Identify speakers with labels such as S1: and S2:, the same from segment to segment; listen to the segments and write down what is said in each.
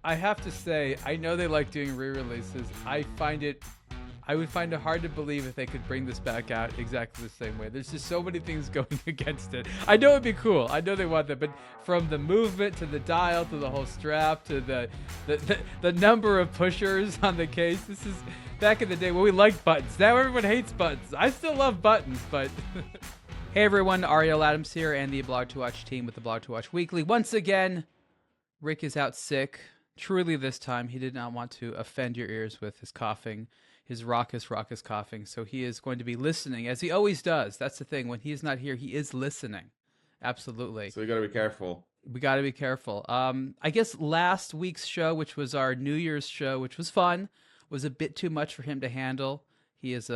S1: I have to say, I know they like doing re-releases. I would find it hard to believe if they could bring this back out exactly the same way. There's just so many things going against it. I know it'd be cool. I know they want that, but from the movement to the dial to the whole strap to the number of pushers on the case, this is back in the day when we liked buttons. Now everyone hates buttons. I still love buttons, but hey everyone, Ariel Adams here and the aBlogtoWatch team with the aBlogtoWatch Weekly. Once again, Rick is out sick. Truly this time, he did not want to offend your ears with his coughing, his raucous coughing. So he is going to be listening, as he always does. That's the thing. When he is not here, he is listening. Absolutely.
S2: So we got to be careful.
S1: We got to be careful. I guess last week's show, which was our New Year's show, which was fun, was a bit too much for him to handle. He is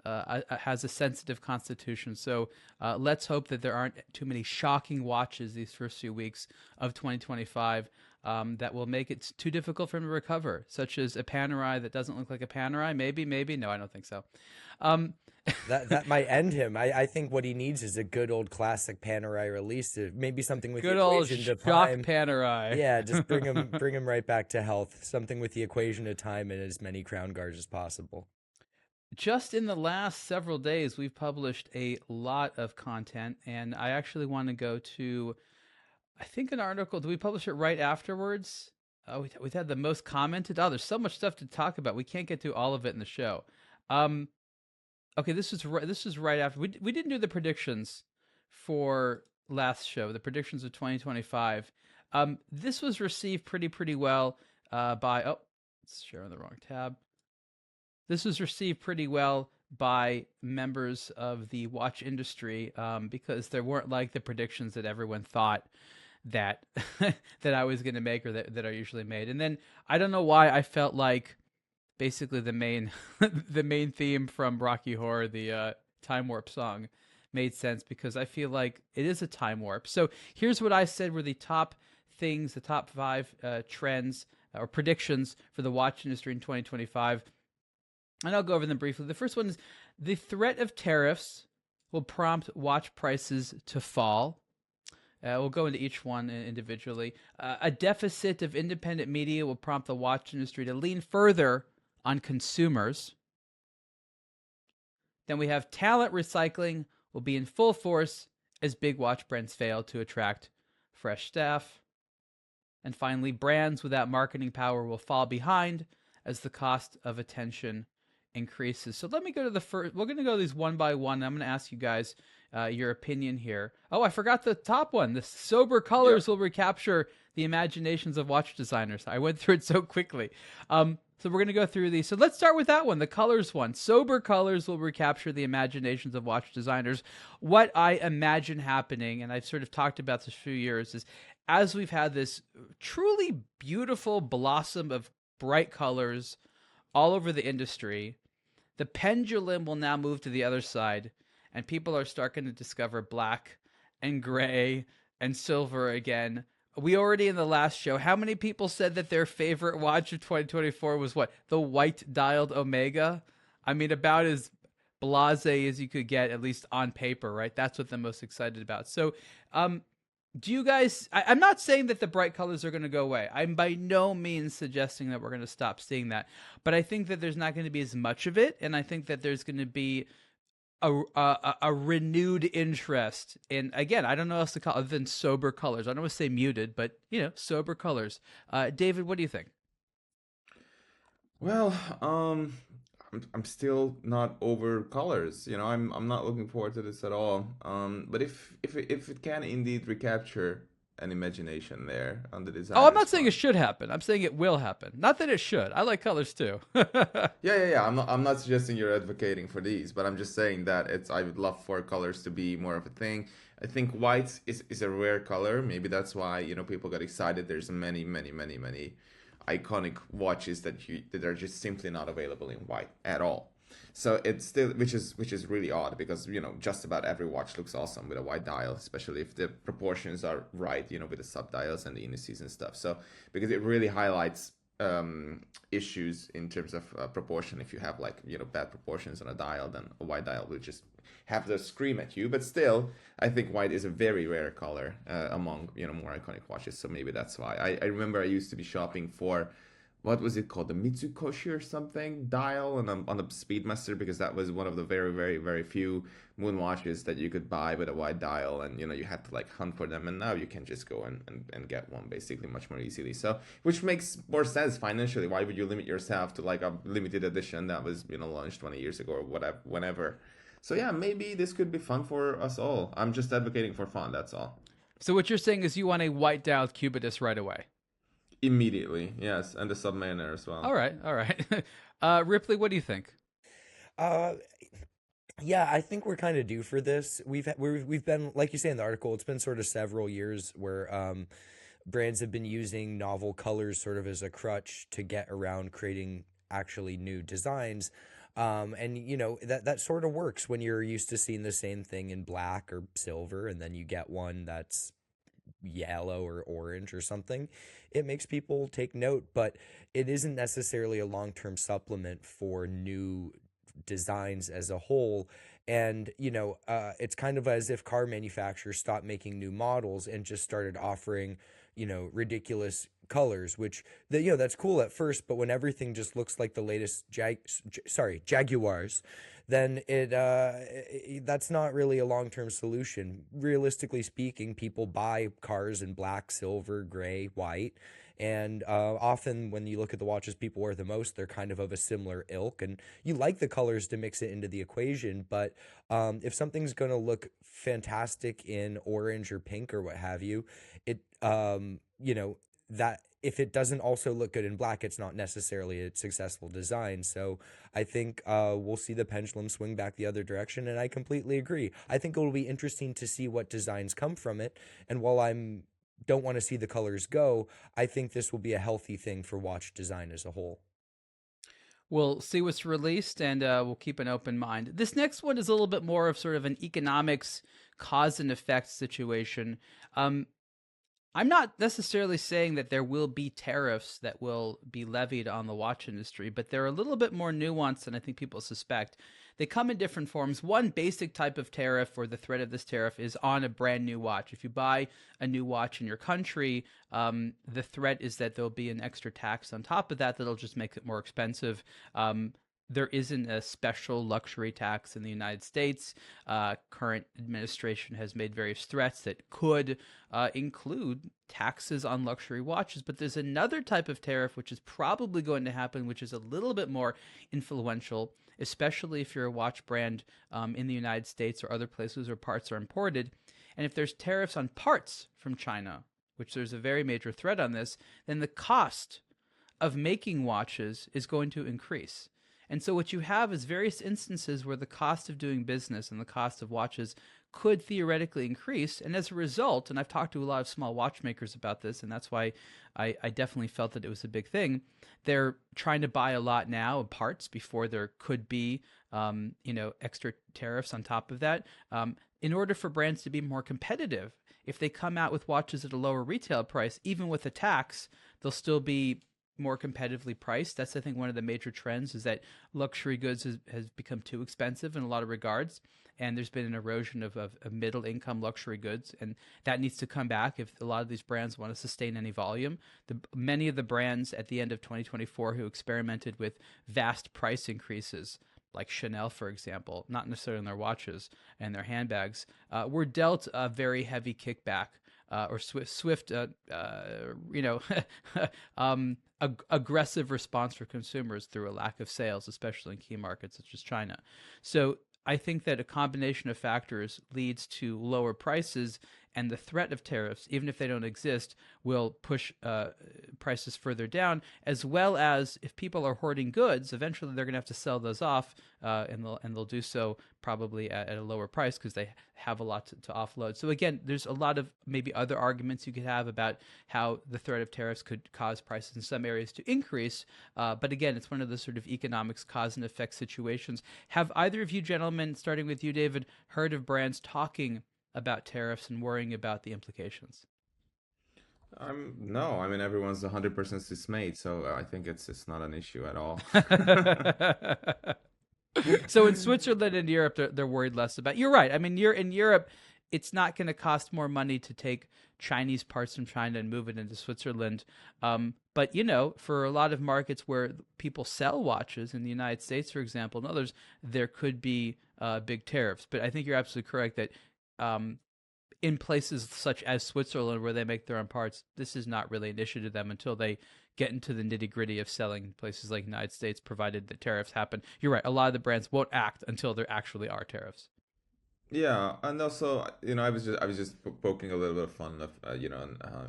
S1: has a sensitive constitution. So let's hope that there aren't too many shocking watches these first few weeks of 2025 that will make it too difficult for him to recover, such as a Panerai that doesn't look like a Panerai. Maybe. No, I don't think so.
S3: That might end him. I think what he needs is a good old classic Panerai release. Maybe something with
S1: good
S3: the
S1: old
S3: equation to
S1: shock
S3: time.
S1: Panerai.
S3: Yeah, just bring him right back to health. Something with the equation of time and as many crown guards as possible.
S1: Just in the last several days, we've published a lot of content, and I actually want to go to, I think, an article. Did we publish it right afterwards? We've had the most commented. Oh, there's so much stuff to talk about. We can't get to all of it in the show. Okay, this is right after we didn't do the predictions for last show. The predictions of 2025. This was received pretty well by. Oh, it's sharing the wrong tab. This was received pretty well by members of the watch industry because there weren't like the predictions that everyone thought that that I was going to make or that are usually made. And then I don't know why I felt like basically the main the main theme from Rocky Horror, the Time Warp song, made sense because I feel like it is a time warp. So here's what I said were the top things, the top 5 trends or predictions for the watch industry in 2025. And I'll go over them briefly. The first one is the threat of tariffs will prompt watch prices to fall. We'll go into each one individually. A deficit of independent media will prompt the watch industry to lean further on consumers. Then we have talent recycling will be in full force as big watch brands fail to attract fresh staff. And finally, brands without marketing power will fall behind as the cost of attention increases. So let me go to the first. We're going to go these one by one. I'm going to ask you guys your opinion here. Oh, I forgot the top one. The sober colors will recapture the imaginations of watch designers. I went through it so quickly. So we're going to go through these. So let's start with that one, the colors one. Sober colors will recapture the imaginations of watch designers. What I imagine happening, and I've sort of talked about this for a few years, is as we've had this truly beautiful blossom of bright colors all over the industry, the pendulum will now move to the other side, and people are starting to discover black and gray and silver again. We already in the last show, how many people said that their favorite watch of 2024 was what? The white dialed Omega? I mean, about as blasé as you could get, at least on paper, right? That's what they're most excited about. So, do you guys, I'm not saying that the bright colors are going to go away. I'm by no means suggesting that we're going to stop seeing that. But I think that there's not going to be as much of it. And I think that there's going to be a renewed interest in, again, I don't know what else to call it other than sober colors. I don't want to say muted, but, sober colors. David, what do you think?
S2: Well, I'm still not over colors. I'm not looking forward to this at all. But if it can indeed recapture an imagination there on the design.
S1: Oh, I'm not saying it should happen. I'm saying it will happen. Not that it should. I like colors too.
S2: Yeah. I'm not suggesting you're advocating for these, but I'm just saying that I would love for colors to be more of a thing. I think white is a rare color. Maybe that's why people got excited. There's many iconic watches that are just simply not available in white at all. So it's still, which is really odd because just about every watch looks awesome with a white dial, especially if the proportions are right, with the sub dials and the indices and stuff. So because it really highlights issues in terms of proportion. If you have like bad proportions on a dial, then a white dial will just have to scream at you. But still, I think white is a very rare color among more iconic watches. So maybe that's why. I remember I used to be shopping for, what was it called, the Mitsukoshi or something dial on the Speedmaster, because that was one of the very, very, very few moon watches that you could buy with a wide dial, and you had to like hunt for them, and now you can just go and get one basically much more easily. So which makes more sense financially. Why would you limit yourself to like a limited edition that was launched 20 years ago or whatever, whenever? So yeah, maybe this could be fun for us all. I'm just advocating for fun, that's all.
S1: So what you're saying is you want a white dialed Cubitus right away.
S2: Immediately, yes, and the Submariner as well.
S1: All right. Ripley, what do you think?
S3: Yeah, I think we're kind of due for this. We've been, like you say in the article, it's been sort of several years where brands have been using novel colors sort of as a crutch to get around creating actually new designs. And that sort of works when you're used to seeing the same thing in black or silver, and then you get one that's yellow or orange or something. It makes people take note, but it isn't necessarily a long-term supplement for new designs as a whole. And it's kind of as if car manufacturers stopped making new models and just started offering ridiculous colors, which that's cool at first, but when everything just looks like the latest Jaguars, then that's not really a long-term solution. Realistically speaking, people buy cars in black, silver, gray, white, and often when you look at the watches people wear the most, they're kind of a similar ilk, and you like the colors to mix it into the equation. But if something's going to look fantastic in orange or pink or what have you, it that if it doesn't also look good in black, it's not necessarily a successful design. So I think we'll see the pendulum swing back the other direction, and I completely agree. I think it will be interesting to see what designs come from it, and while don't want to see the colors go, I think this will be a healthy thing for watch design as a whole.
S1: We'll see what's released, and we'll keep an open mind. This next one is a little bit more of sort of an economics cause and effect situation. I'm not necessarily saying that there will be tariffs that will be levied on the watch industry, but they're a little bit more nuanced than I think people suspect. They come in different forms. One basic type of tariff, or the threat of this tariff, is on a brand new watch. If you buy a new watch in your country, the threat is that there'll be an extra tax on top of that that'll just make it more expensive. There isn't a special luxury tax in the United States. Current administration has made various threats that could include taxes on luxury watches. But there's another type of tariff which is probably going to happen, which is a little bit more influential, especially if you're a watch brand in the United States or other places where parts are imported. And if there's tariffs on parts from China, which there's a very major threat on this, then the cost of making watches is going to increase. And so what you have is various instances where the cost of doing business and the cost of watches could theoretically increase. And as a result, and I've talked to a lot of small watchmakers about this, and that's why I definitely felt that it was a big thing, they're trying to buy a lot now of parts before there could be extra tariffs on top of that, in order for brands to be more competitive. If they come out with watches at a lower retail price, even with a tax, they'll still be more competitively priced. That's, I think, one of the major trends, is that luxury goods has become too expensive in a lot of regards, and there's been an erosion of middle income luxury goods, and that needs to come back if a lot of these brands want to sustain any volume. Many of the brands at the end of 2024 who experimented with vast price increases, like Chanel, for example, not necessarily in their watches and their handbags, were dealt a very heavy kickback, or swift aggressive response for consumers through a lack of sales, especially in key markets such as China. So I think that a combination of factors leads to lower prices, and the threat of tariffs, even if they don't exist, will push prices further down, as well as if people are hoarding goods, eventually they're going to have to sell those off, and they'll do so probably at a lower price because they have a lot to offload. So again, there's a lot of maybe other arguments you could have about how the threat of tariffs could cause prices in some areas to increase. But again, it's one of the sort of economics cause and effect situations. Have either of you gentlemen, starting with you, David, heard of brands talking about tariffs and worrying about the implications?
S2: No, I mean everyone's 100% dismayed, so I think it's not an issue at all.
S1: So in Switzerland and Europe, they're worried less about. You're right. I mean, you're in Europe, it's not going to cost more money to take Chinese parts from China and move it into Switzerland. But for a lot of markets where people sell watches in the United States, for example, and others, there could be big tariffs. But I think you're absolutely correct that um, in places such as Switzerland, where they make their own parts, this is not really an issue to them until they get into the nitty gritty of selling places like the United States, provided the tariffs happen. You're right. A lot of the brands won't act until there actually are tariffs.
S2: Yeah, and also, I was just poking a little bit of fun of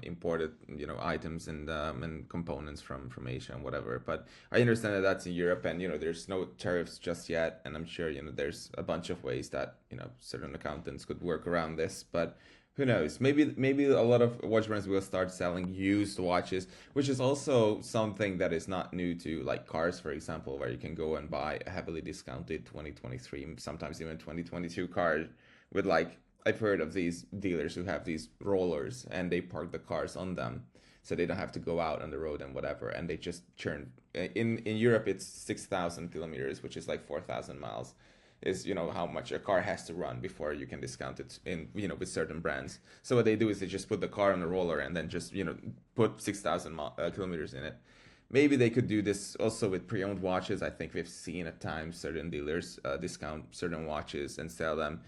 S2: imported items and components from Asia and whatever. But I understand that that's in Europe, and there's no tariffs just yet, and I'm sure there's a bunch of ways that certain accountants could work around this. But who knows? Maybe a lot of watch brands will start selling used watches, which is also something that is not new to like cars, for example, where you can go and buy a heavily discounted 2023, sometimes even 2022 car with like I've heard of these dealers who have these rollers and they park the cars on them so they don't have to go out on the road and whatever, and they just churn. In Europe it's 6,000 kilometers, which is like 4,000 miles, is how much a car has to run before you can discount it in with certain brands. So what they do is they just put the car on a roller and then just put 6,000 kilometers in it. Maybe they could do this also with pre-owned watches. I think we've seen at times certain dealers discount certain watches and sell them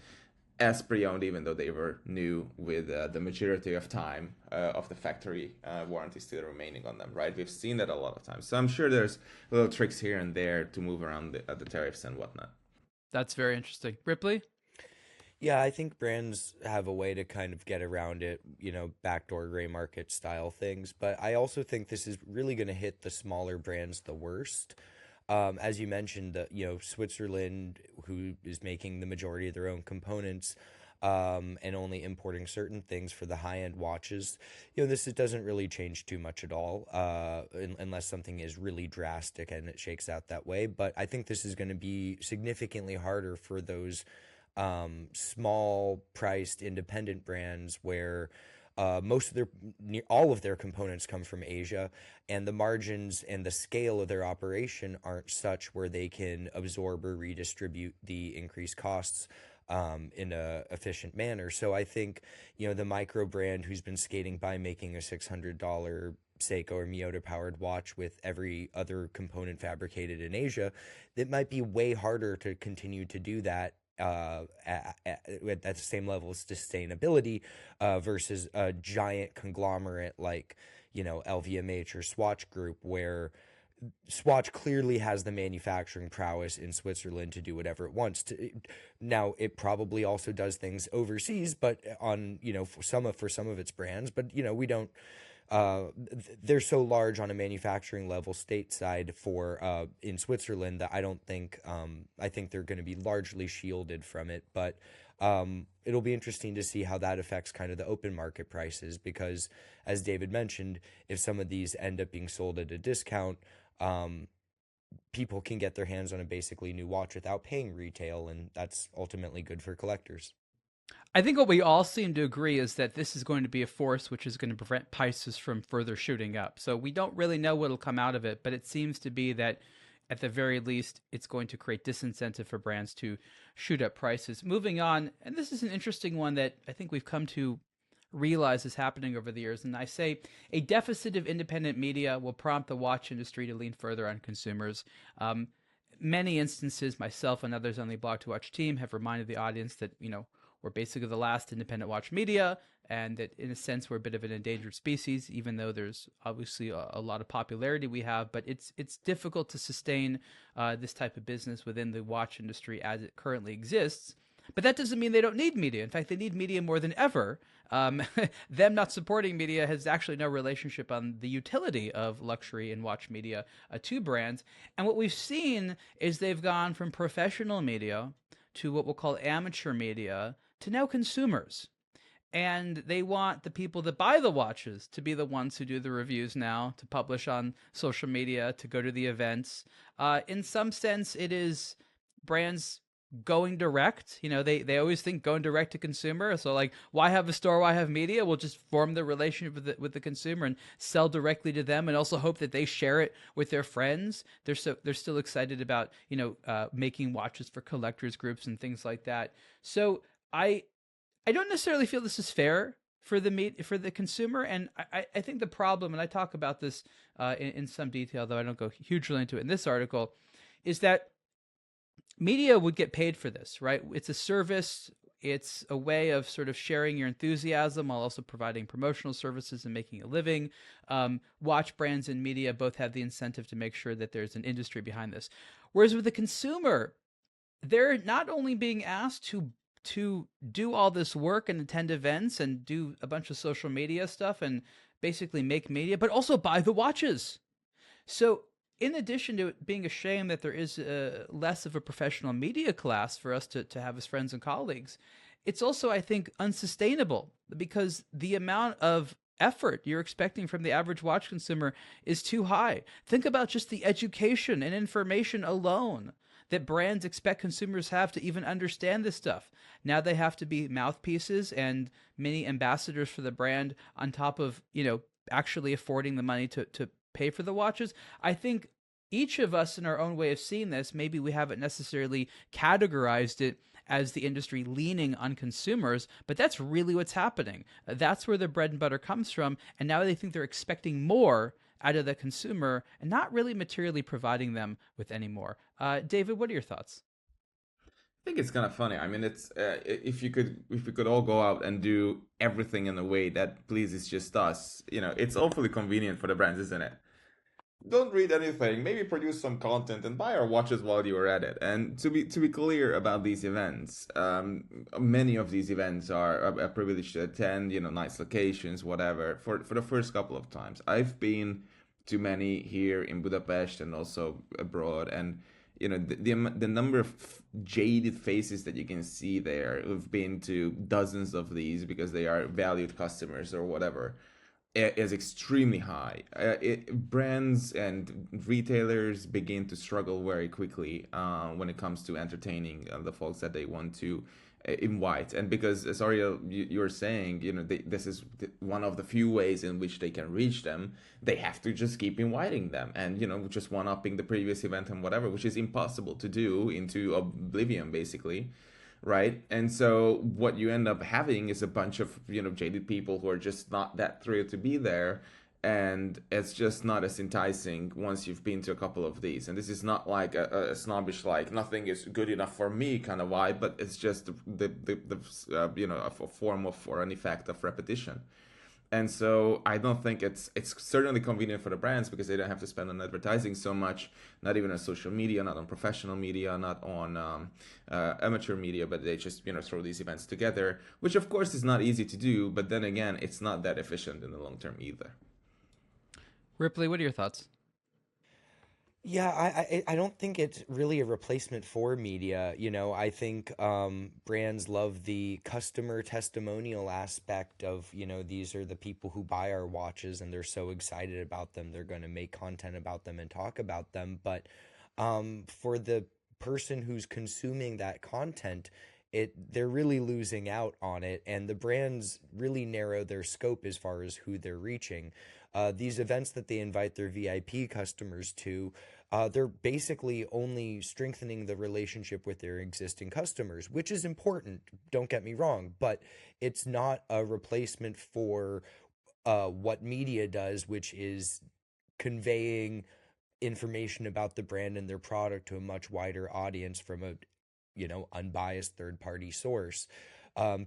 S2: as pre-owned, even though they were new, with the majority of time of the factory warranty still remaining on them, right? We've seen that a lot of times. So I'm sure there's little tricks here and there to move around the tariffs and whatnot.
S1: That's very interesting. Ripley?
S3: Yeah, I think brands have a way to kind of get around it, backdoor gray market style things. But I also think this is really going to hit the smaller brands the worst. As you mentioned, Switzerland, who is making the majority of their own components, and only importing certain things for the high end watches, doesn't really change too much at all, unless something is really drastic and it shakes out that way. But I think this is going to be significantly harder for those small priced independent brands where most of all of their components come from Asia, and the margins and the scale of their operation aren't such where they can absorb or redistribute the increased costs in a efficient manner. So I think the micro brand who's been skating by making a $600 Seiko or Miyota powered watch with every other component fabricated in Asia, it might be way harder to continue to do that at the same level of sustainability versus a giant conglomerate like LVMH or Swatch Group, where Swatch clearly has the manufacturing prowess in Switzerland to do whatever it wants to. Now, it probably also does things overseas, but on for some of its brands. But we don't. They're so large on a manufacturing level stateside for in Switzerland that I don't think I think they're going to be largely shielded from it. But it'll be interesting to see how that affects kind of the open market prices, because as David mentioned, if some of these end up being sold at a discount, people can get their hands on a basically new watch without paying retail, and that's ultimately good for collectors.
S1: I think what we all seem to agree is that this is going to be a force which is going to prevent prices from further shooting up. So we don't really know what'll come out of it, but it seems to be that at the very least, it's going to create disincentive for brands to shoot up prices. Moving on, and this is an interesting one that I think we've come to realize is happening over the years. And I say a deficit of independent media will prompt the watch industry to lean further on consumers. Many instances, myself and others on the aBlogtoWatch team have reminded the audience that, we're basically the last independent watch media, and that in a sense we're a bit of an endangered species, even though there's obviously a lot of popularity we have. But it's difficult to sustain this type of business within the watch industry as it currently exists. But that doesn't mean they don't need media. In fact, they need media more than ever. Them not supporting media has actually no relationship on the utility of luxury and watch media to brands. And what we've seen is they've gone from professional media to what we'll call amateur media to now consumers. And they want the people that buy the watches to be the ones who do the reviews now, to publish on social media, to go to the events. In some sense, it is brands going direct. They always think going direct to consumer. So like, why have a store? Why have media? We'll just form the relationship with the consumer and sell directly to them, and also hope that they share it with their friends. They're still excited about making watches for collectors groups and things like that. So I don't necessarily feel this is fair for the consumer, and I think the problem, and I talk about this in some detail, though I don't go hugely into it in this article, is that media would get paid for this, right? It's a service. It's a way of sort of sharing your enthusiasm while also providing promotional services and making a living. Watch brands and media both have the incentive to make sure that there's an industry behind this. Whereas with the consumer, they're not only being asked to do all this work and attend events and do a bunch of social media stuff and basically make media, but also buy the watches. So in addition to it being a shame that there is less of a professional media class for us to have as friends and colleagues, it's also, I think, unsustainable because the amount of effort you're expecting from the average watch consumer is too high. Think about just the education and information alone that brands expect consumers have to even understand this stuff. Now they have to be mouthpieces and mini ambassadors for the brand on top of, actually affording the money to pay for the watches. I think each of us in our own way of seeing this, maybe we haven't necessarily categorized it as the industry leaning on consumers, but that's really what's happening. That's where the bread and butter comes from, and now they think they're expecting more out of the consumer and not really materially providing them with any more. David, what are your thoughts?
S2: I think it's kind of funny. I mean, it's if we could all go out and do everything in a way that pleases just us, it's awfully convenient for the brands, isn't it? Don't read anything. Maybe produce some content and buy our watches while you are at it. And to be clear about these events, many of these events are a privilege to attend. Nice locations, whatever. For the first couple of times, I've been to many here in Budapest and also abroad, and the number of jaded faces that you can see there who've been to dozens of these because they are valued customers or whatever is extremely high. Brands and retailers begin to struggle very quickly when it comes to entertaining the folks that they want to invite. And because, as Ariel, you're saying, this is one of the few ways in which they can reach them. They have to just keep inviting them and, just one-upping the previous event and whatever, which is impossible to do into oblivion, basically. Right. And so what you end up having is a bunch of, jaded people who are just not that thrilled to be there. And it's just not as enticing once you've been to a couple of these. And this is not like a snobbish, like nothing is good enough for me kind of vibe, but it's just a form of or an effect of repetition. And so I don't think it's certainly convenient for the brands because they don't have to spend on advertising so much, not even on social media, not on professional media, not on amateur media, but they just throw these events together, which of course is not easy to do. But then again, it's not that efficient in the long term either.
S1: Ripley, what are your thoughts?
S3: Yeah, I don't think it's really a replacement for media. I think brands love the customer testimonial aspect of, these are the people who buy our watches and they're so excited about them. They're going to make content about them and talk about them. But for the person who's consuming that content, they're really losing out on it, and the brands really narrow their scope as far as who they're reaching. These events that they invite their VIP customers to, they're basically only strengthening the relationship with their existing customers, which is important, don't get me wrong, but it's not a replacement for what media does, which is conveying information about the brand and their product to a much wider audience from a unbiased third-party source.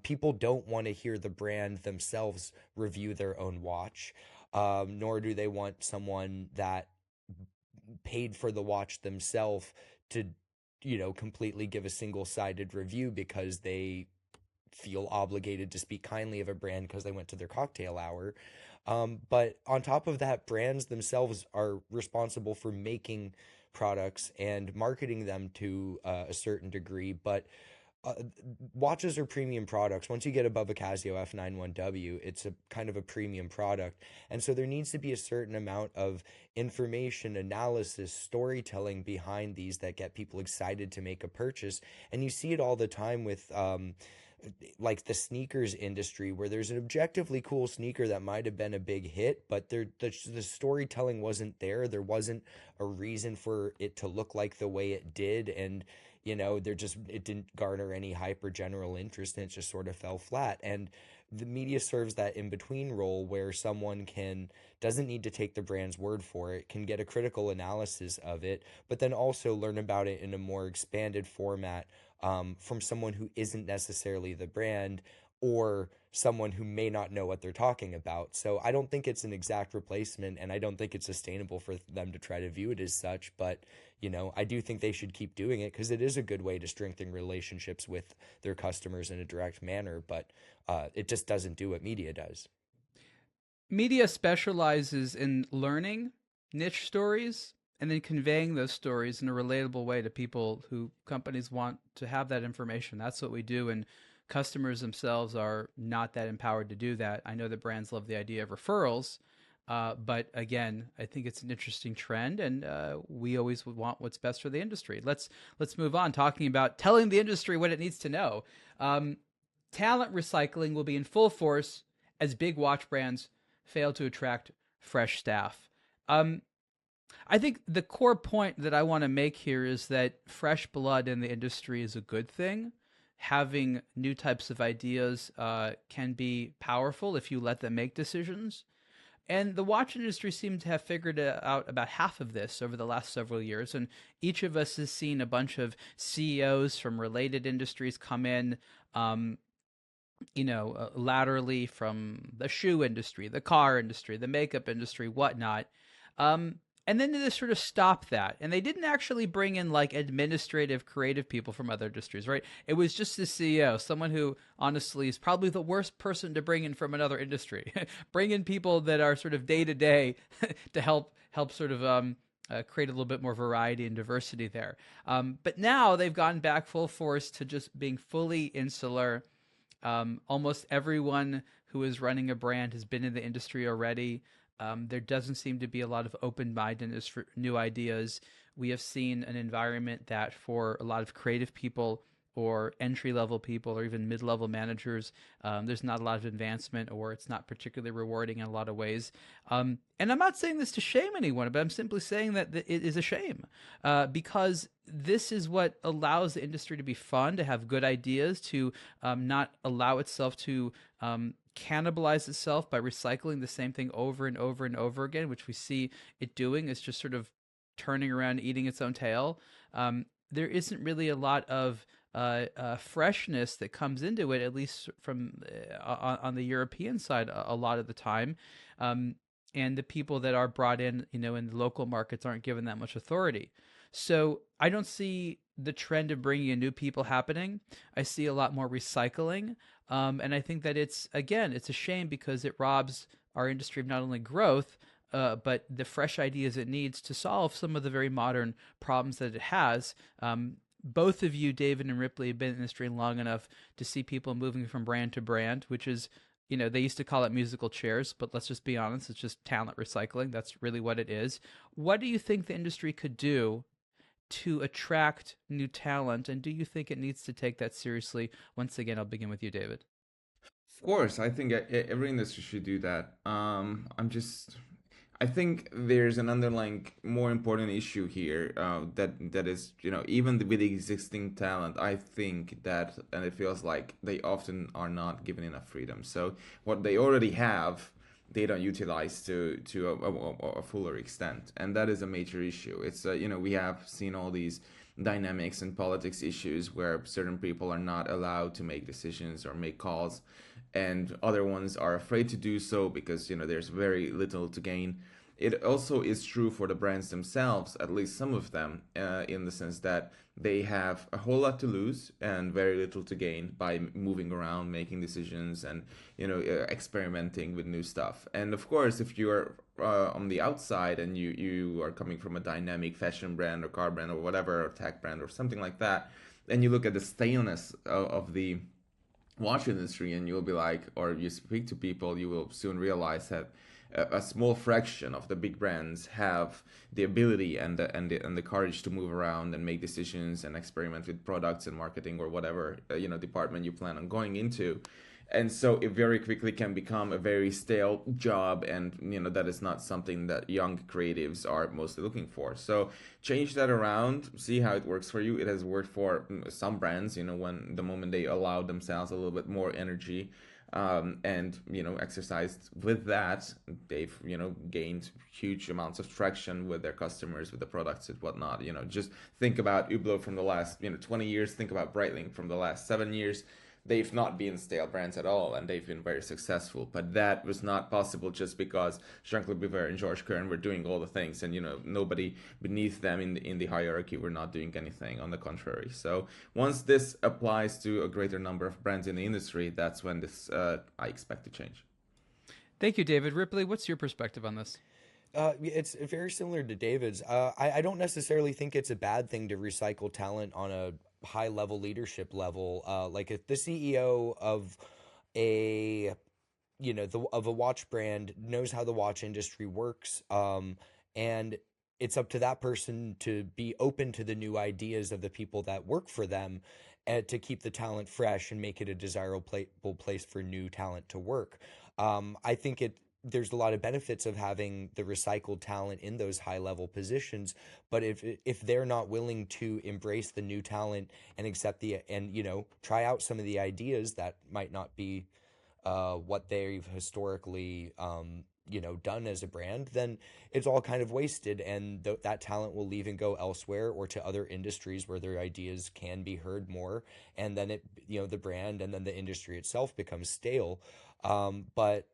S3: People don't want to hear the brand themselves review their own watch, nor do they want someone that paid for the watch themselves to, completely give a single-sided review because they feel obligated to speak kindly of a brand because they went to their cocktail hour. But on top of that, brands themselves are responsible for making products and marketing them to a certain degree, but uh, watches are premium products. Once you get above a Casio F91W, it's a kind of a premium product. And so there needs to be a certain amount of information, analysis, storytelling behind these that get people excited to make a purchase. And you see it all the time with like the sneakers industry, where there's an objectively cool sneaker that might have been a big hit, but the storytelling wasn't there. There wasn't a reason for it to look like the way it did. And it didn't garner any hype or general interest, and it just sort of fell flat. And the media serves that in between role where someone can doesn't need to take the brand's word for it, can get a critical analysis of it, but then also learn about it in a more expanded format, from someone who isn't necessarily the brand, or someone who may not know what they're talking about. So I don't think it's an exact replacement, and I don't think it's sustainable for them to try to view it as such. But, I do think they should keep doing it because it is a good way to strengthen relationships with their customers in a direct manner. But it just doesn't do what media does.
S1: Media specializes in learning niche stories and then conveying those stories in a relatable way to people who companies want to have that information. That's what we do, and customers themselves are not that empowered to do that. I know that brands love the idea of referrals, but again, I think it's an interesting trend, and we always would want what's best for the industry. Let's move on, talking about telling the industry what it needs to know. Talent recycling will be in full force as big watch brands fail to attract fresh staff. I think the core point that I want to make here is that fresh blood in the industry is a good thing. Having new types of ideas can be powerful if you let them make decisions. And the watch industry seemed to have figured out about half of this over the last several years. And each of us has seen a bunch of CEOs from related industries come in, laterally from the shoe industry, the car industry, the makeup industry, whatnot. And then they just sort of stopped that. And they didn't actually bring in like administrative, creative people from other industries, right? It was just the CEO, someone who honestly is probably the worst person to bring in from another industry. Bring in people that are sort of day to day to help sort of create a little bit more variety and diversity there. But now they've gone back full force to just being fully insular. Almost everyone who is running a brand has been in the industry already. There doesn't seem to be a lot of open-mindedness for new ideas. We have seen an environment that for a lot of creative people or entry-level people or even mid-level managers, there's not a lot of advancement, or it's not particularly rewarding in a lot of ways. And I'm not saying this to shame anyone, but I'm simply saying that it is a shame, because this is what allows the industry to be fun, to have good ideas, to not allow itself to cannibalize itself by recycling the same thing over and over and over again, which we see it doing. Is just sort of turning around, eating its own tail. There isn't really a lot of freshness that comes into it, at least from on the European side a lot of the time. And the people that are brought in, in the local markets aren't given that much authority. So I don't see the trend of bringing in new people happening. I see a lot more recycling. And I think that it's a shame because it robs our industry of not only growth, but the fresh ideas it needs to solve some of the very modern problems that it has. Both of you, David and Ripley, have been in the industry long enough to see people moving from brand to brand, which is, they used to call it musical chairs, but let's just be honest, it's just talent recycling. That's really what it is. What do you think the industry could do to attract new talent, and do you think it needs to take that seriously? Once again, I'll begin with you, David.
S2: Of course, I think every industry should do that. I think there's an underlying more important issue here, that is, even with the existing talent, I think that, and it feels like they often are not given enough freedom. So what they already have, they don't utilize to a fuller extent, and that is a major issue. It's we have seen all these dynamics and politics issues where certain people are not allowed to make decisions or make calls, and other ones are afraid to do so because there's very little to gain. It also is true for the brands themselves, at least some of them, in the sense that they have a whole lot to lose and very little to gain by moving around, making decisions, and experimenting with new stuff. And of course, if you're on the outside and you are coming from a dynamic fashion brand or car brand or whatever, or tech brand or something like that, and you look at the staleness of the watch industry, and you'll be like, or you speak to people, you will soon realize that a small fraction of the big brands have the ability and the courage to move around and make decisions and experiment with products and marketing or whatever department you plan on going into. And so it very quickly can become a very stale job, and that is not something that young creatives are mostly looking for. So change that around, see how it works for you. It has worked for some brands, when the moment they allow themselves a little bit more energy, and exercised with that, they've gained huge amounts of traction with their customers, with the products and whatnot. Just think about Hublot from the last 20 years, think about Breitling from the last 7 years. They've not been stale brands at all, and they've been very successful. But that was not possible just because Jean-Claude Biver and Georges Kern were doing all the things, and nobody beneath them in the hierarchy were not doing anything. On the contrary. So once this applies to a greater number of brands in the industry, that's when this I expect to change.
S1: Thank you, David. Ripley, what's your perspective on this?
S3: It's very similar to David's. I don't necessarily think it's a bad thing to recycle talent on a high level leadership level. Like if the CEO of a of a watch brand knows how the watch industry works, and it's up to that person to be open to the new ideas of the people that work for them, and to keep the talent fresh and make it a desirable place for new talent to work. I think there's a lot of benefits of having the recycled talent in those high level positions, but if they're not willing to embrace the new talent and accept and try out some of the ideas that might not be what they've historically done as a brand, then it's all kind of wasted, and that talent will leave and go elsewhere or to other industries where their ideas can be heard more, and then the brand and then the industry itself becomes stale. But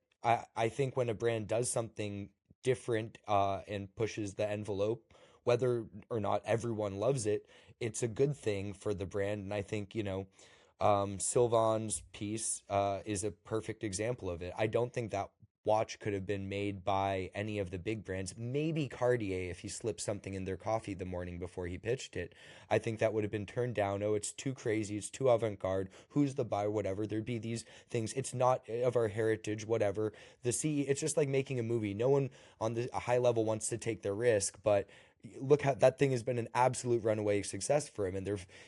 S3: I think when a brand does something different and pushes the envelope, whether or not everyone loves it, it's a good thing for the brand. And I think, Sylvan's piece is a perfect example of it. I don't think that watch could have been made by any of the big brands. Maybe Cartier, if he slipped something in their coffee the morning before he pitched it. I think that would have been turned down. Oh, it's too crazy. It's too avant-garde. Who's the buyer? Whatever. There'd be these things. It's not of our heritage, whatever. It's just like making a movie. No one on a high level wants to take the risk, but look how that thing has been an absolute runaway success for him, and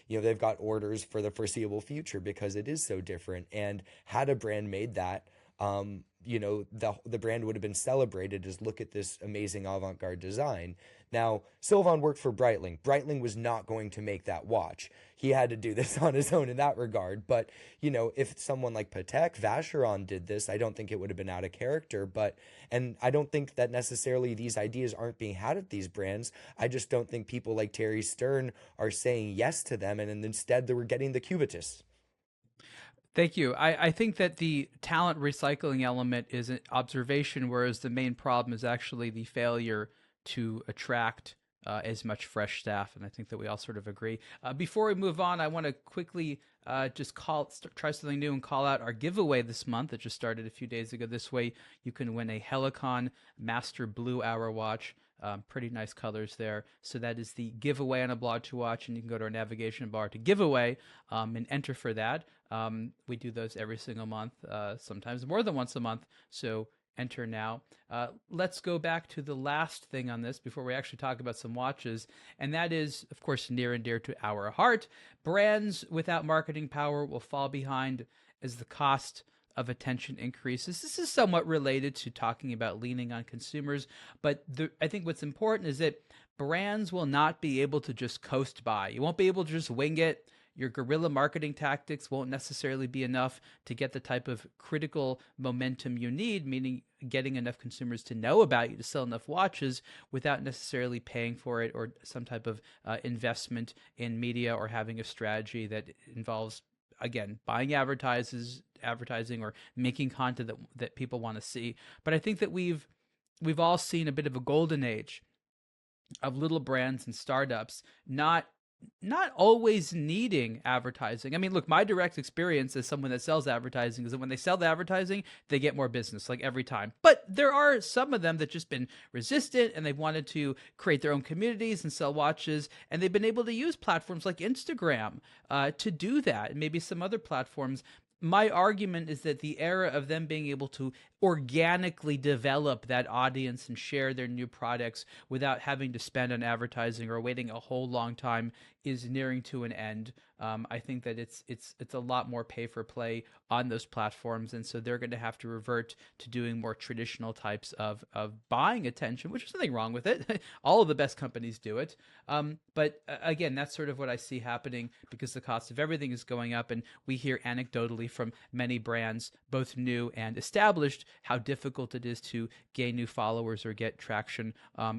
S3: they've got orders for the foreseeable future because it is so different. And had a brand made that, the brand would have been celebrated as, look at this amazing avant-garde design. Now, Sylvan worked for Breitling. Breitling was not going to make that watch. He had to do this on his own in that regard. But, if someone like Patek Vacheron did this, I don't think it would have been out of character. And I don't think that necessarily these ideas aren't being had at these brands. I just don't think people like Terry Stern are saying yes to them, and instead they were getting the Cubitus.
S1: Thank you. I think that the talent recycling element is an observation, whereas the main problem is actually the failure to attract as much fresh staff. And I think that we all sort of agree. Before we move on, I want to quickly just try something new and call out our giveaway this month. It just started a few days ago. This way you can win a Helicon Master Blue Hour watch. Pretty nice colors there. So that is the giveaway on aBlogtoWatch, and you can go to our navigation bar to giveaway and enter for that. We do those every single month, sometimes more than once a month. So enter now. Let's go back to the last thing on this before we actually talk about some watches. And that is, of course, near and dear to our heart. Brands without marketing power will fall behind as the cost of attention increases. This is somewhat related to talking about leaning on consumers, but I think what's important is that brands will not be able to just coast by. You won't be able to just wing it. Your guerrilla marketing tactics won't necessarily be enough to get the type of critical momentum you need, meaning getting enough consumers to know about you to sell enough watches without necessarily paying for it, or some type of investment in media, or having a strategy that involves, again, buying advertising or making content that people want to see. But I think that we've all seen a bit of a golden age of little brands and startups not not always needing advertising. I mean, look, my direct experience as someone that sells advertising is that when they sell the advertising, they get more business, like every time. But there are some of them that just been resistant and they've wanted to create their own communities and sell watches, and they've been able to use platforms like Instagram to do that, and maybe some other platforms. My argument is that the era of them being able to organically develop that audience and share their new products without having to spend on advertising or waiting a whole long time is nearing to an end. I think that it's a lot more pay for play on those platforms, and so they're going to have to revert to doing more traditional types of buying attention, which is nothing wrong with it. All of the best companies do it, but again, that's sort of what I see happening because the cost of everything is going up, and we hear anecdotally from many brands, both new and established, how difficult it is to gain new followers or get traction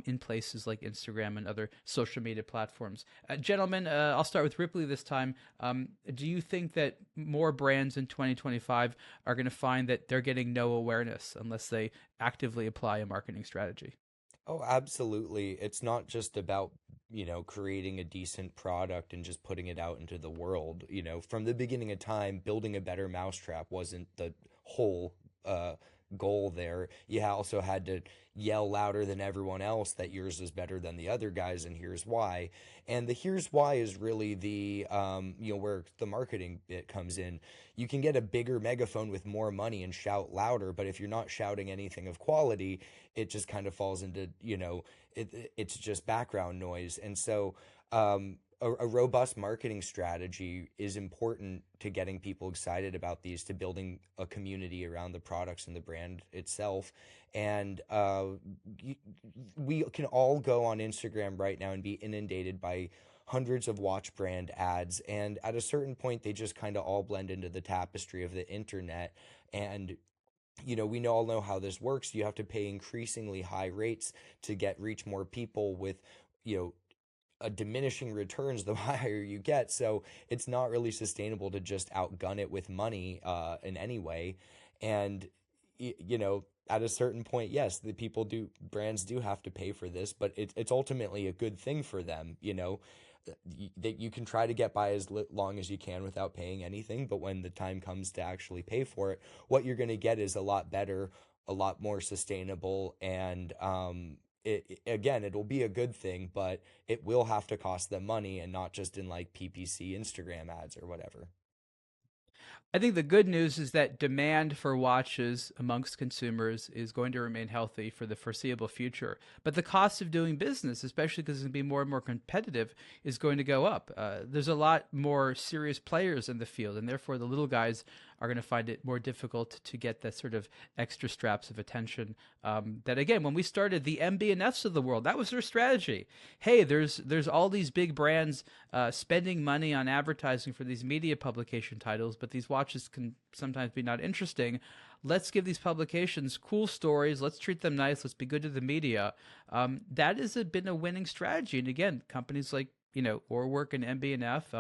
S1: in places like Instagram and other social media platforms. Gentlemen, I'll start with Ripley this time. Do you think that more brands in 2025 are going to find that they're getting no awareness unless they actively apply a marketing strategy?
S3: Oh, absolutely. It's not just about, creating a decent product and just putting it out into the world. From the beginning of time, building a better mousetrap wasn't the whole goal there. You also had to yell louder than everyone else that yours is better than the other guys, and here's why. And the here's why is really the where the marketing bit comes in. You can get a bigger megaphone with more money and shout louder, but if you're not shouting anything of quality, it just kind of falls into it's just background noise. And so a robust marketing strategy is important to getting people excited about these, to building a community around the products and the brand itself. And we can all go on Instagram right now and be inundated by hundreds of watch brand ads. And at a certain point, they just kind of all blend into the tapestry of the internet. And we all know how this works. You have to pay increasingly high rates to reach more people with, a diminishing returns the higher you get. So it's not really sustainable to just outgun it with money in any way. And at a certain point, yes, brands do have to pay for this, but it's ultimately a good thing for them. That you can try to get by as long as you can without paying anything, but when the time comes to actually pay for it, what you're going to get is a lot better, a lot more sustainable, and it'll be a good thing, but it will have to cost them money, and not just in like PPC Instagram ads or whatever.
S1: I think the good news is that demand for watches amongst consumers is going to remain healthy for the foreseeable future. But the cost of doing business, especially because it's going to be more and more competitive, is going to go up. There's a lot more serious players in the field, and therefore the little guys are going to find it more difficult to get that sort of extra straps of attention. That again, when we started the MB&Fs of the world, that was their strategy. Hey, there's all these big brands spending money on advertising for these media publication titles, but these watches can sometimes be not interesting. Let's give these publications cool stories. Let's treat them nice. Let's be good to the media. That has been a winning strategy. And again, companies like Orwork and MB&F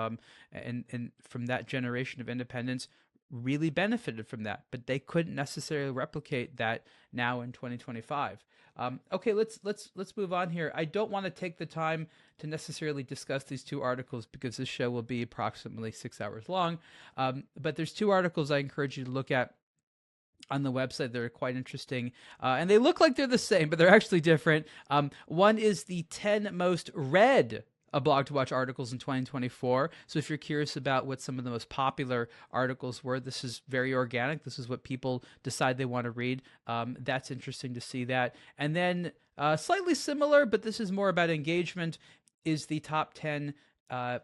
S1: and from that generation of independents really benefited from that, but they couldn't necessarily replicate that now in 2025. Okay, let's move on here. I don't want to take the time to necessarily discuss these two articles because this show will be approximately 6 hours long. But there's two articles I encourage you to look at on the website that are quite interesting, and they look like they're the same, but they're actually different. One is the 10 most read aBlogtoWatch articles in 2024. So if you're curious about what some of the most popular articles were, this is very organic. This is what people decide they want to read. That's interesting to see that. And then slightly similar, but this is more about engagement, is the top 10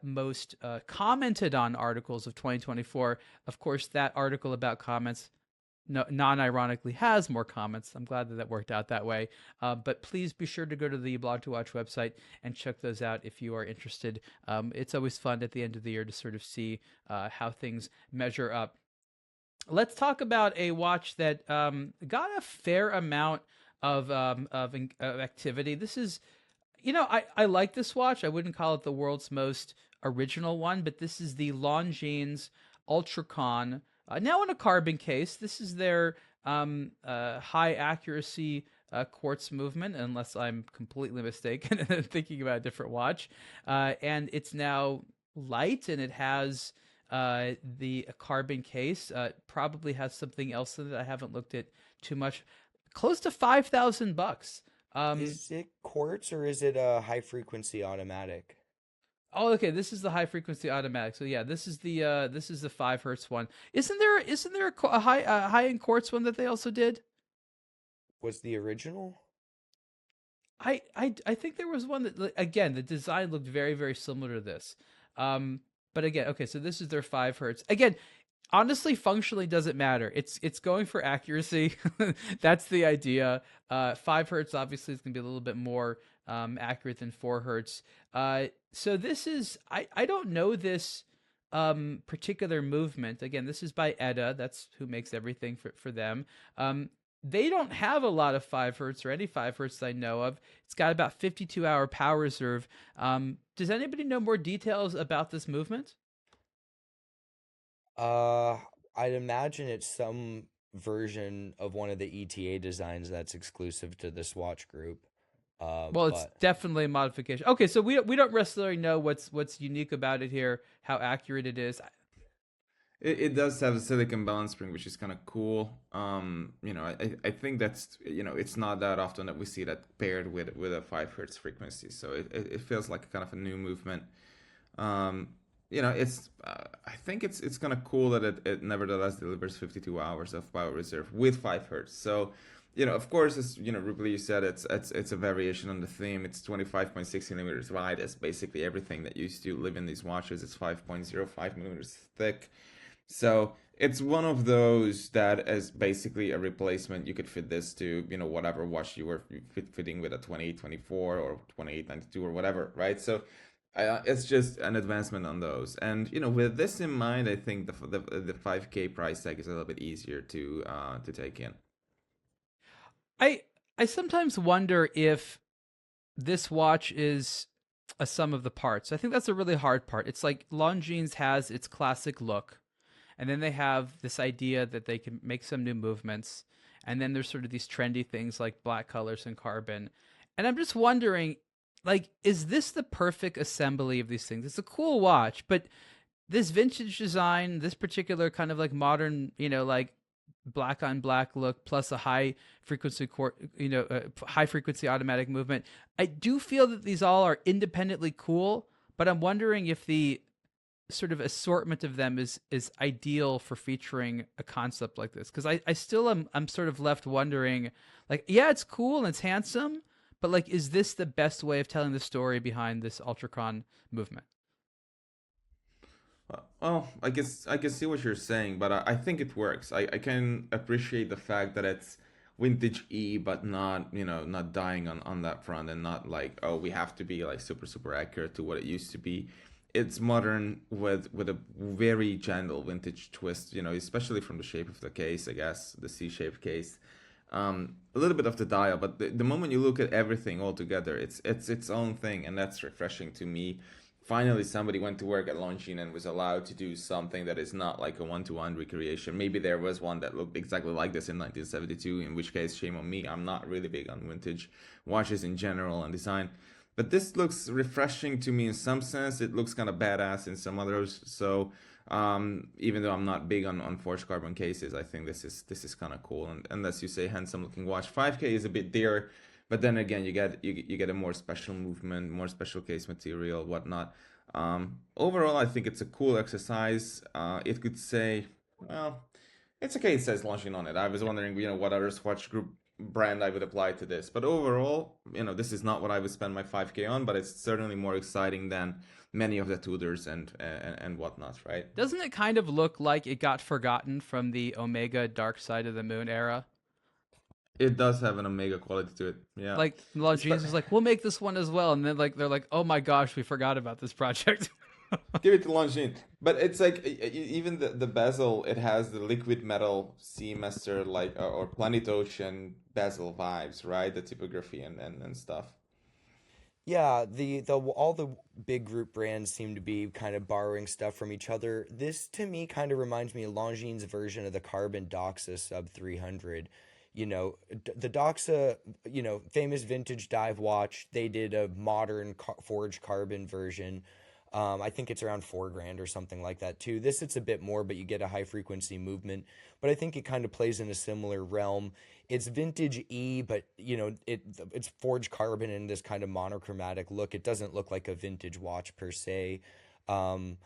S1: most commented on articles of 2024. Of course, that article about comments non-ironically has more comments. I'm glad that worked out that way. But please be sure to go to the aBlogtoWatch website and check those out if you are interested. It's always fun at the end of the year to sort of see how things measure up. Let's talk about a watch that got a fair amount of activity. This is, I like this watch. I wouldn't call it the world's most original one, but this is the Longines Ultra-Chron. Now in a carbon case. This is their high accuracy quartz movement, unless I'm completely mistaken and thinking about a different watch. And it's now light, and it has the carbon case. Probably has something else in it. I haven't looked at too much. Close to $5,000.
S3: Is it quartz or is it a high frequency automatic?
S1: Oh, okay. This is the high frequency automatic. So yeah, this is the 5 hertz one. Isn't there a high end quartz one that they also did?
S3: Was the original?
S1: I think there was one that, again, the design looked very very similar to this. Um, but again, okay, so this is their 5 hertz. Again, honestly, functionally doesn't matter. It's going for accuracy. That's the idea. 5 hertz obviously is going to be a little bit more accurate than 4 hertz. So this is I don't know this particular movement. Again, this is by ETA. That's who makes everything for them. They don't have a lot of 5 hertz or any 5 hertz that I know of. It's got about 52-hour power reserve. Does anybody know more details about this movement?
S3: Uh, I'd imagine it's some version of one of the ETA designs that's exclusive to this watch group.
S1: Well, it's
S3: But
S1: definitely a modification. Okay, so we don't necessarily know what's unique about it here, how accurate it is.
S2: It does have a silicon balance spring, which is kind of cool. I think that's, it's not that often that we see that paired with a 5 hertz frequency. So it feels like kind of a new movement. Um, it's I think it's kind of cool that it nevertheless delivers 52 hours of power reserve with 5 hertz. So, of course, as Ripley, you said, it's a variation on the theme. It's 25.6 millimeters wide. It's basically everything that used to live in these watches. It's 5.05 millimeters thick. So it's one of those that is basically a replacement. You could fit this to, whatever watch you were fitting with a 2824 or 2892 or whatever, right? So it's just an advancement on those. And, with this in mind, I think the 5K price tag is a little bit easier to take in.
S1: I I sometimes wonder if this watch is a sum of the parts. I think that's a really hard part. It's like Longines has its classic look, and then they have this idea that they can make some new movements, and then there's sort of these trendy things like black colors and carbon. And I'm just wondering, like, is this the perfect assembly of these things? It's a cool watch, but this vintage design, this particular kind of like modern, like black on black look plus a high frequency high frequency automatic movement. I do feel that these all are independently cool, but I'm wondering if the sort of assortment of them is ideal for featuring a concept like this, because I still am I'm sort of left wondering, like, yeah, it's cool and it's handsome, but like, is this the best way of telling the story behind this Ultra-Chron movement?
S2: Well, I can see what you're saying, but I think it works. I can appreciate the fact that it's vintage E, but not, not dying on that front, and not like, oh, we have to be like super super accurate to what it used to be. It's modern with a very gentle vintage twist, especially from the shape of the case, I guess, the C-shaped case. A little bit of the dial, but the moment you look at everything all together, it's its own thing, and that's refreshing to me. Finally, somebody went to work at Longines and was allowed to do something that is not like a one-to-one recreation. Maybe there was one that looked exactly like this in 1972, in which case, shame on me. I'm not really big on vintage watches in general and design. But this looks refreshing to me in some sense. It looks kind of badass in some others. So even though I'm not big on forged carbon cases, I think this is kind of cool. And as you say, handsome looking watch. 5K is a bit dear, but then again, you get a more special movement, more special case material, whatnot. Overall, I think it's a cool exercise. It could say, well, it's okay. It says launching on it. I was wondering, what other Swatch Group brand I would apply to this. But overall, this is not what I would spend my 5K on, but it's certainly more exciting than many of the Tudors and whatnot, right?
S1: Doesn't it kind of look like it got forgotten from the Omega Dark Side of the Moon era?
S2: It does have an Omega quality to it. Yeah.
S1: Like Longines was like, we'll make this one as well, and then like they're like, oh my gosh, we forgot about this project.
S2: Give it to Longines. But it's like even the bezel, it has the liquid metal Seamaster like or Planet Ocean bezel vibes, right? The typography and stuff.
S3: yeah, the all the big group brands seem to be kind of borrowing stuff from each other. This to me kind of reminds me of Longines' version of the Carbon Doxa Sub 300. The Doxa, famous vintage dive watch, they did a modern forged carbon version. I think it's around $4,000 or something like that too. This it's a bit more, but you get a high frequency movement. But I think it kind of plays in a similar realm. It's vintage E, but it's forged carbon in this kind of monochromatic look. It doesn't look like a vintage watch per se. Um,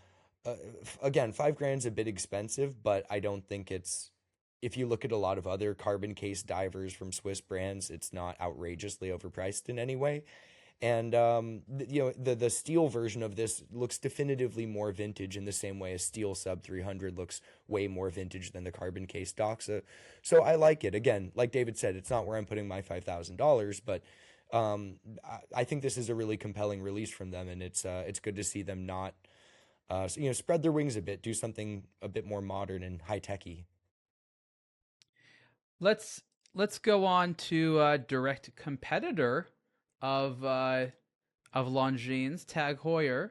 S3: Again, $5,000's a bit expensive, but I don't think it's. If you look at a lot of other carbon case divers from Swiss brands, it's not outrageously overpriced in any way. And the steel version of this looks definitively more vintage in the same way a steel sub 300 looks way more vintage than the carbon case Doxa. So I like it. Again, like David said, it's not where I'm putting my $5,000, but I think this is a really compelling release from them, and it's good to see them not spread their wings a bit, do something a bit more modern and high techy.
S1: Let's go on to a direct competitor of Longines, TAG Heuer,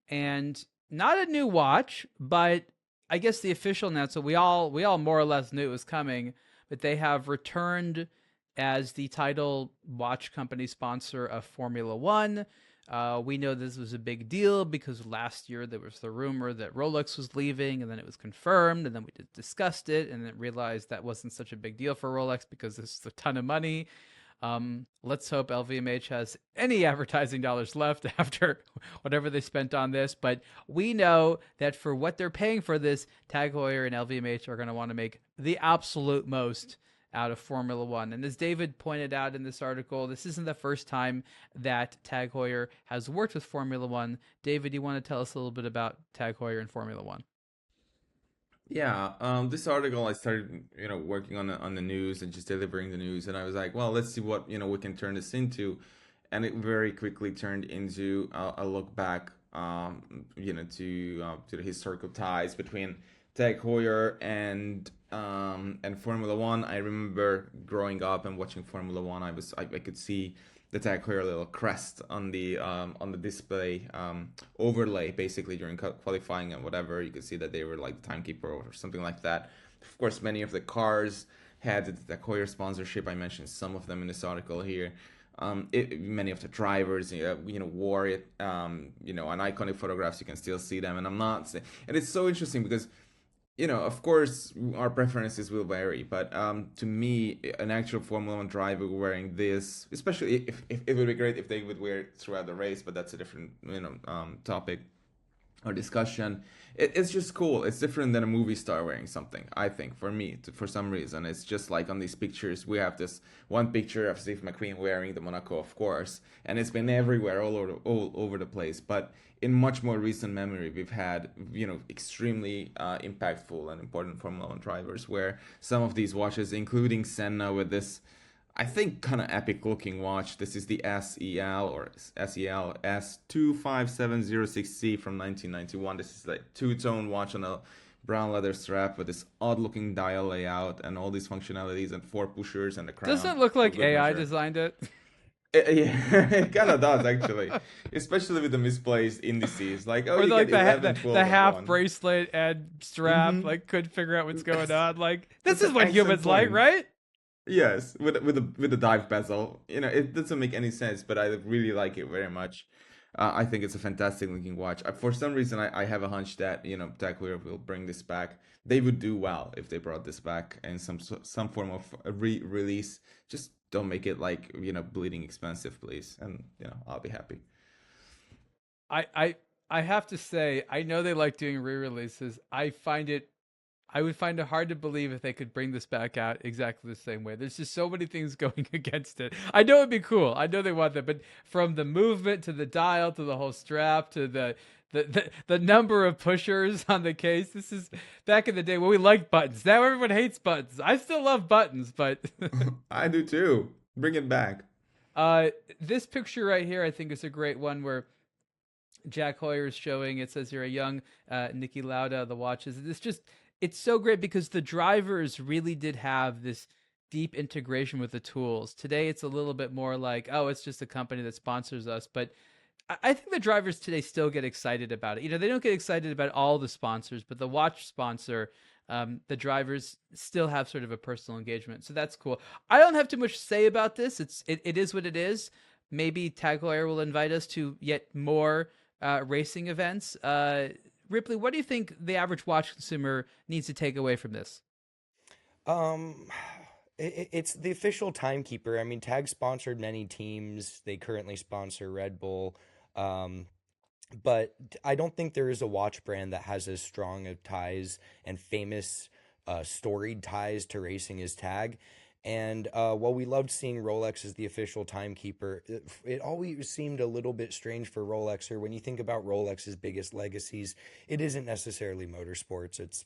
S1: and not a new watch, but I guess the official announcement, we all more or less knew it was coming, but they have returned as the title watch company sponsor of Formula One. We know this was a big deal because last year there was the rumor that Rolex was leaving, and then it was confirmed, and then we discussed it, and then realized that wasn't such a big deal for Rolex because this is a ton of money. Let's hope LVMH has any advertising dollars left after whatever they spent on this. But we know that for what they're paying for this, TAG Heuer and LVMH are going to want to make the absolute most out of Formula One. And as David pointed out in this article, this isn't the first time that TAG Heuer has worked with Formula One. David, do you want to tell us a little bit about TAG Heuer and Formula One?
S2: Yeah, this article I started, working on the news and just delivering the news, and I was like, well, let's see what we can turn this into, and it very quickly turned into a look back, to the historical ties between TAG Heuer and Formula One. I remember growing up and watching Formula One. I could see the TAG Heuer little crest on the display overlay, basically during qualifying and whatever. You could see that they were like the timekeeper or something like that. Of course, many of the cars had the TAG Heuer sponsorship. I mentioned some of them in this article here. Many of the drivers, wore it. On iconic photographs, you can still see them. And I'm not saying, and it's so interesting because of course, our preferences will vary, but to me, an actual Formula One driver wearing this, especially if it would be great if they would wear it throughout the race, but that's a different topic or discussion. It's just cool. It's different than a movie star wearing something. I think for me, for some reason, it's just like on these pictures. We have this one picture of Steve McQueen wearing the Monaco, of course, and it's been everywhere, all over the place. But in much more recent memory, we've had extremely impactful and important Formula One drivers where some of these watches, including Senna with this, I think, kind of epic looking watch. This is the SEL S25706C from 1991. This is like two-tone watch on a brown leather strap with this odd looking dial layout and all these functionalities and four pushers and the crown.
S1: Doesn't it look like AI designed it?
S2: Yeah, it kind of does actually, especially with the misplaced indices. Like,
S1: or
S2: you
S1: like
S2: get 11, 12
S1: the
S2: at
S1: half
S2: one.
S1: bracelet and strap, like couldn't figure out what's going on. Like this is what
S2: excellent
S1: humans like,
S2: point.
S1: right?
S2: Yes, with the dive bezel. It doesn't make any sense, but I really like it very much. I think it's a fantastic looking watch. For some reason, I have a hunch that TAG Heuer will bring this back. They would do well if they brought this back in some form of a release. Just don't make it like bleeding expensive, please, and I'll be happy.
S1: I have to say, I know they like doing re-releases. I would find it hard to believe if they could bring this back out exactly the same way. There's just so many things going against it. I know it'd be cool. I know they want that, but from the movement to the dial to the whole strap to the number of pushers on the case, this is back in the day when we liked buttons. Now everyone hates buttons. I still love buttons, but
S2: I do too. Bring it back.
S1: This picture right here, I think, is a great one where Jack Heuer is showing. It says here a young Niki Lauda the watches. It's so great because the drivers really did have this deep integration with the tools. Today, it's a little bit more like, oh, it's just a company that sponsors us. But I think the drivers today still get excited about it. They don't get excited about all the sponsors, but the watch sponsor, The drivers still have sort of a personal engagement, so that's cool. I don't have too much to say about this. It is what it is. Maybe TAG Heuer will invite us to yet more racing events. Ripley, what do you think the average watch consumer needs to take away from this?
S3: Um, it's the official timekeeper. I mean, Tag sponsored many teams. They currently sponsor Red Bull. Um, but I don't think there is a watch brand that has as strong of ties and famous storied ties to racing as Tag. And while we loved seeing Rolex as the official timekeeper, it always seemed a little bit strange for Rolex. Or when you think about Rolex's biggest legacies, it isn't necessarily motorsports. It's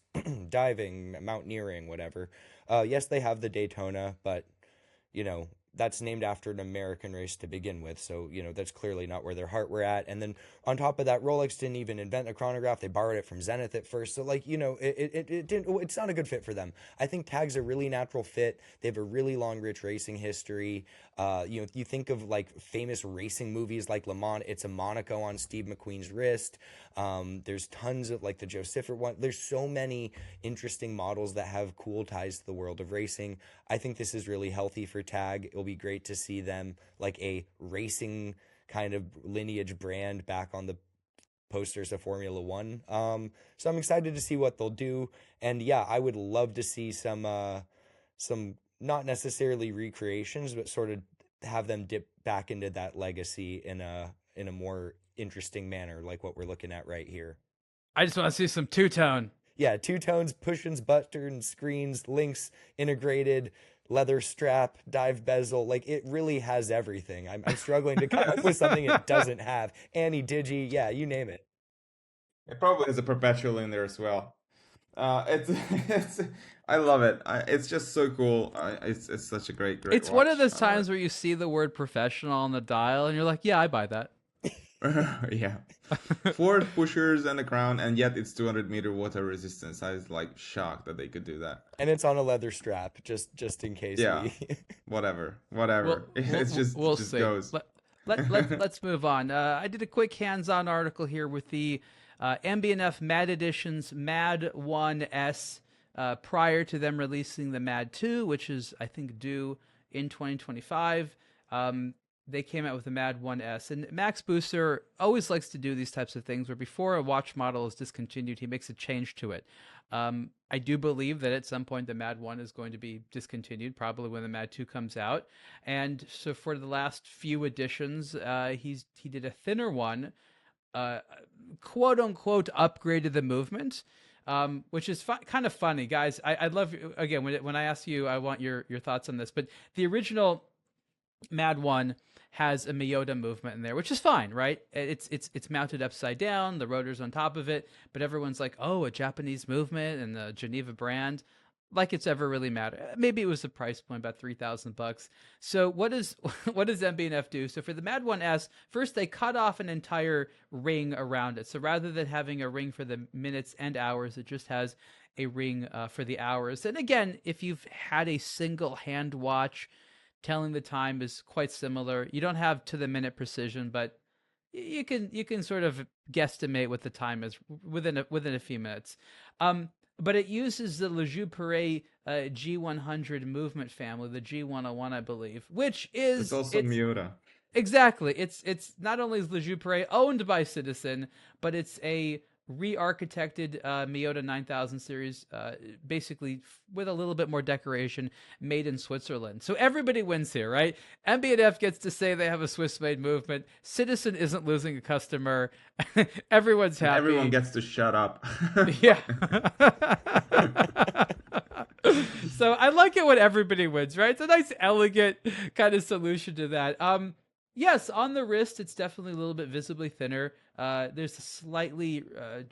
S3: diving, mountaineering, whatever. Yes, they have the Daytona, but you know, that's named after an American race to begin with. So, that's clearly not where their heart were at. And then on top of that, Rolex didn't even invent a chronograph. They borrowed it from Zenith at first. So like, it didn't, it's not a good fit for them. I think Tag's a really natural fit. They have a really long, rich racing history. You think of like famous racing movies like Le Mans, it's a Monaco on Steve McQueen's wrist. There's tons of like the Joe Siffert one. There's so many interesting models that have cool ties to the world of racing. I think this is really healthy for Tag. It'll be great to see them like a racing kind of lineage brand back on the posters of Formula One. So I'm excited to see what they'll do. And yeah, I would love to see some not necessarily recreations, but sort of have them dip back into that legacy in a more interesting manner, like what we're looking at right here.
S1: I just want to see some two tone.
S3: Yeah, two tones, push-ins, buttons, screens, links, integrated, leather strap, dive bezel. Like it really has everything. I'm struggling to come up with something it doesn't have. Annie, Digi, yeah, you name it.
S2: It probably has a perpetual in there as well. It's it's I love it. It's just so cool. It's such a great
S1: It's one of
S2: watch.
S1: those times where you see the word professional on the dial and you're like, yeah, I buy that.
S2: Yeah, four pushers and a crown, and yet it's 200-meter water resistance. I was like shocked that they could do that.
S3: And it's on a leather strap, just in case
S2: Yeah,
S3: we
S2: whatever.
S1: We'll
S2: It just
S1: see.
S2: goes.
S1: Let's move on. I did a quick hands-on article here with the MB&F M.A.D. editions M.A.D.1s prior to them releasing the M.A.D.2, which is, I think, due in 2025. They came out with the M.A.D.1s. And Max Booster always likes to do these types of things where before a watch model is discontinued, he makes a change to it. I do believe that at some point the M.A.D.1 is going to be discontinued, probably when the M.A.D.2 comes out. And so for the last few editions, he did a thinner one, quote unquote upgraded the movement, which is kind of funny, guys. I'd love, again, when I ask you, I want your thoughts on this. But the original M.A.D.1 has a Miyota movement in there, which is fine, right? It's mounted upside down, the rotor's on top of it, but everyone's like, oh, a Japanese movement and the Geneva brand, like it's ever really matter. Maybe it was the price point, about $3,000. So what does MB&F do? So for the M.A.D.1s, first they cut off an entire ring around it. So rather than having a ring for the minutes and hours, it just has a ring for the hours. And again, if you've had a single hand watch, telling the time is quite similar. You don't have to the minute precision, but you can sort of guesstimate what the time is within a few minutes. But it uses the Le Jeu Perret G100 movement family, the G101, I believe, which is
S2: It's also Miura.
S1: Exactly. It's not only is Le Jeu Perret owned by Citizen, but it's a re-architected Miyota 9000 series, basically with a little bit more decoration, made in Switzerland. So everybody wins here, right? MB&F gets to say they have a Swiss-made movement. Citizen isn't losing a customer. Everyone's happy.
S2: Everyone gets to shut up.
S1: Yeah. So I like it when everybody wins, right? It's a nice, elegant kind of solution to that. Yes, on the wrist, it's definitely a little bit visibly thinner. There's a slightly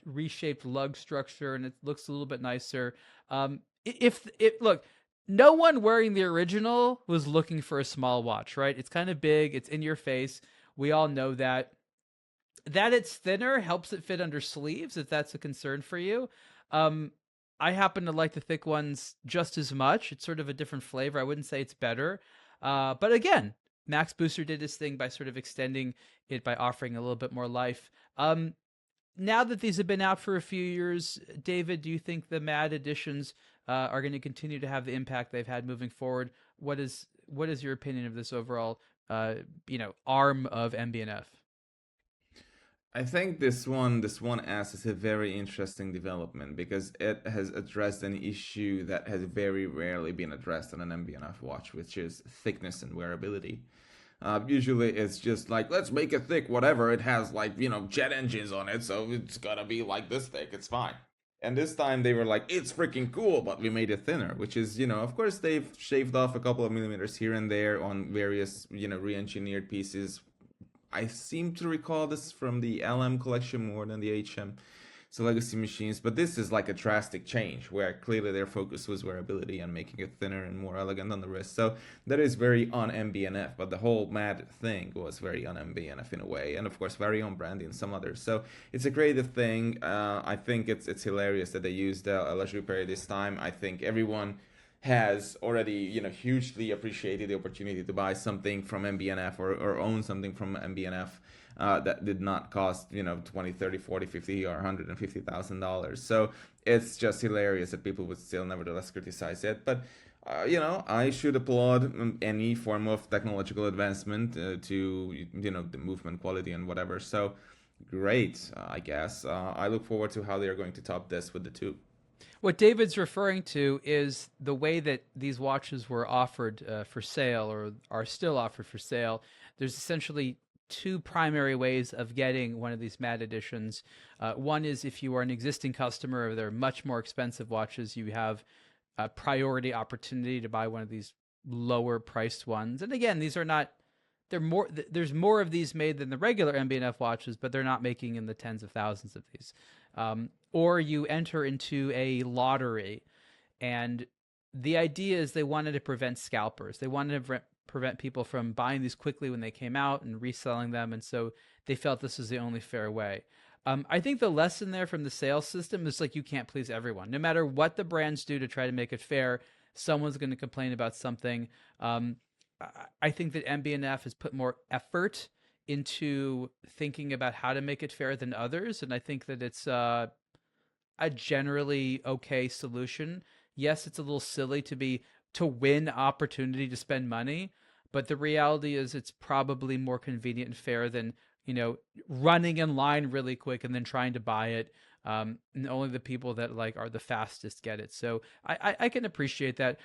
S1: reshaped lug structure, and it looks a little bit nicer. Look, no one wearing the original was looking for a small watch, right? It's kind of big. It's in your face. We all know that. That it's thinner helps it fit under sleeves, if that's a concern for you. I happen to like the thick ones just as much. It's sort of a different flavor. I wouldn't say it's better. But again, Max Booster did his thing by sort of extending it by offering a little bit more life. now that these have been out for a few years, David, do you think the M.A.D. editions are going to continue to have the impact they've had moving forward? What is your opinion of this overall, arm of MB&F?
S2: I think this one S is a very interesting development because it has addressed an issue that has very rarely been addressed on an MB&F watch, which is thickness and wearability. Usually it's just like, let's make it thick, whatever. It has like, jet engines on it, so it's gotta be like this thick, it's fine. And this time they were like, it's freaking cool, but we made it thinner, which is, of course they've shaved off a couple of millimeters here and there on various, re-engineered pieces. I seem to recall this from the LM collection more than the HM. So legacy machines, but this is like a drastic change where clearly their focus was wearability and making it thinner and more elegant on the wrist. So that is very on MB&F, but the whole M.A.D. thing was very on MB&F in a way, and of course very on Brandy and some others. So it's a creative thing. I think it's hilarious that they used La Juperie this time. I think everyone has already hugely appreciated the opportunity to buy something from MB&F or own something from MB&F that did not cost 20, 30, 40, 50 or $150,000. So it's just hilarious that people would still nevertheless criticize it. But I should applaud any form of technological advancement to the movement quality and whatever. So great, I guess. I look forward to how they are going to top this with the tube.
S1: What David's referring to is the way that these watches were offered for sale, or are still offered for sale. There's essentially two primary ways of getting one of these M.A.D. editions. One is if you are an existing customer, they're much more expensive watches, you have a priority opportunity to buy one of these lower priced ones. And again, these are not, there's more of these made than the regular MB&F watches, but they're not making in the tens of thousands of these. Or you enter into a lottery, and the idea is they wanted to prevent scalpers. They wanted to prevent people from buying these quickly when they came out and reselling them, and so they felt this was the only fair way. I think the lesson there from the sales system is like, you can't please everyone. No matter what the brands do to try to make it fair, someone's going to complain about something. I think that MB&F has put more effort into thinking about how to make it fair than others, and I think that it's a generally okay solution. Yes, it's a little silly to win opportunity to spend money, but the reality is it's probably more convenient and fair than running in line really quick and then trying to buy it. And only the people that are the fastest get it. So I can appreciate that.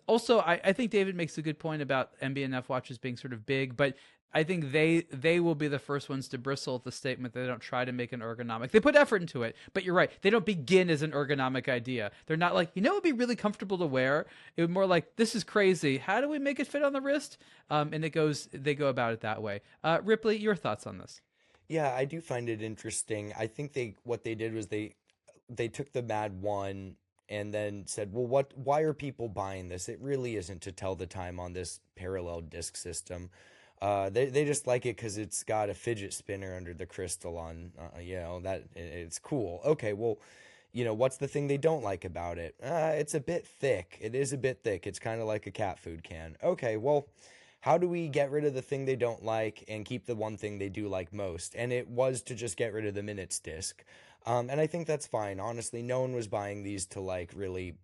S1: Also, I think David makes a good point about MB&F watches being sort of big, but I think they will be the first ones to bristle at the statement that they don't try to make an ergonomic. They put effort into it, but you're right. They don't begin as an ergonomic idea. They're not like, it would be really comfortable to wear. It would more like, this is crazy. How do we make it fit on the wrist? And they go about it that way. Ripley, your thoughts on this?
S3: Yeah, I do find it interesting. I think what they did was they took the MA.D.1 and then said, well, why are people buying this? It really isn't to tell the time on this parallel disc system. They just like it because it's got a fidget spinner under the crystal on, that it's cool. Okay, well, what's the thing they don't like about it? It's a bit thick. It is a bit thick. It's kind of like a cat food can. Okay, well, how do we get rid of the thing they don't like and keep the one thing they do like most? And it was to just get rid of the minutes disc. And I think that's fine. Honestly, no one was buying these to really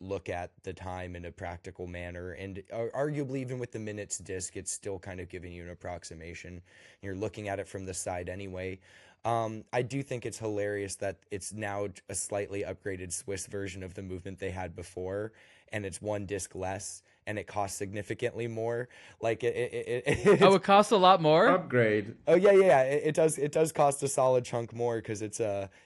S3: look at the time in a practical manner. And arguably, even with the minutes disc, it's still kind of giving you an approximation. You're looking at it from the side anyway. I do think it's hilarious that it's now a slightly upgraded Swiss version of the movement they had before, and it's one disc less, and it costs significantly more.
S1: It costs a lot more?
S2: Upgrade.
S3: Oh yeah. It does cost a solid chunk more because it's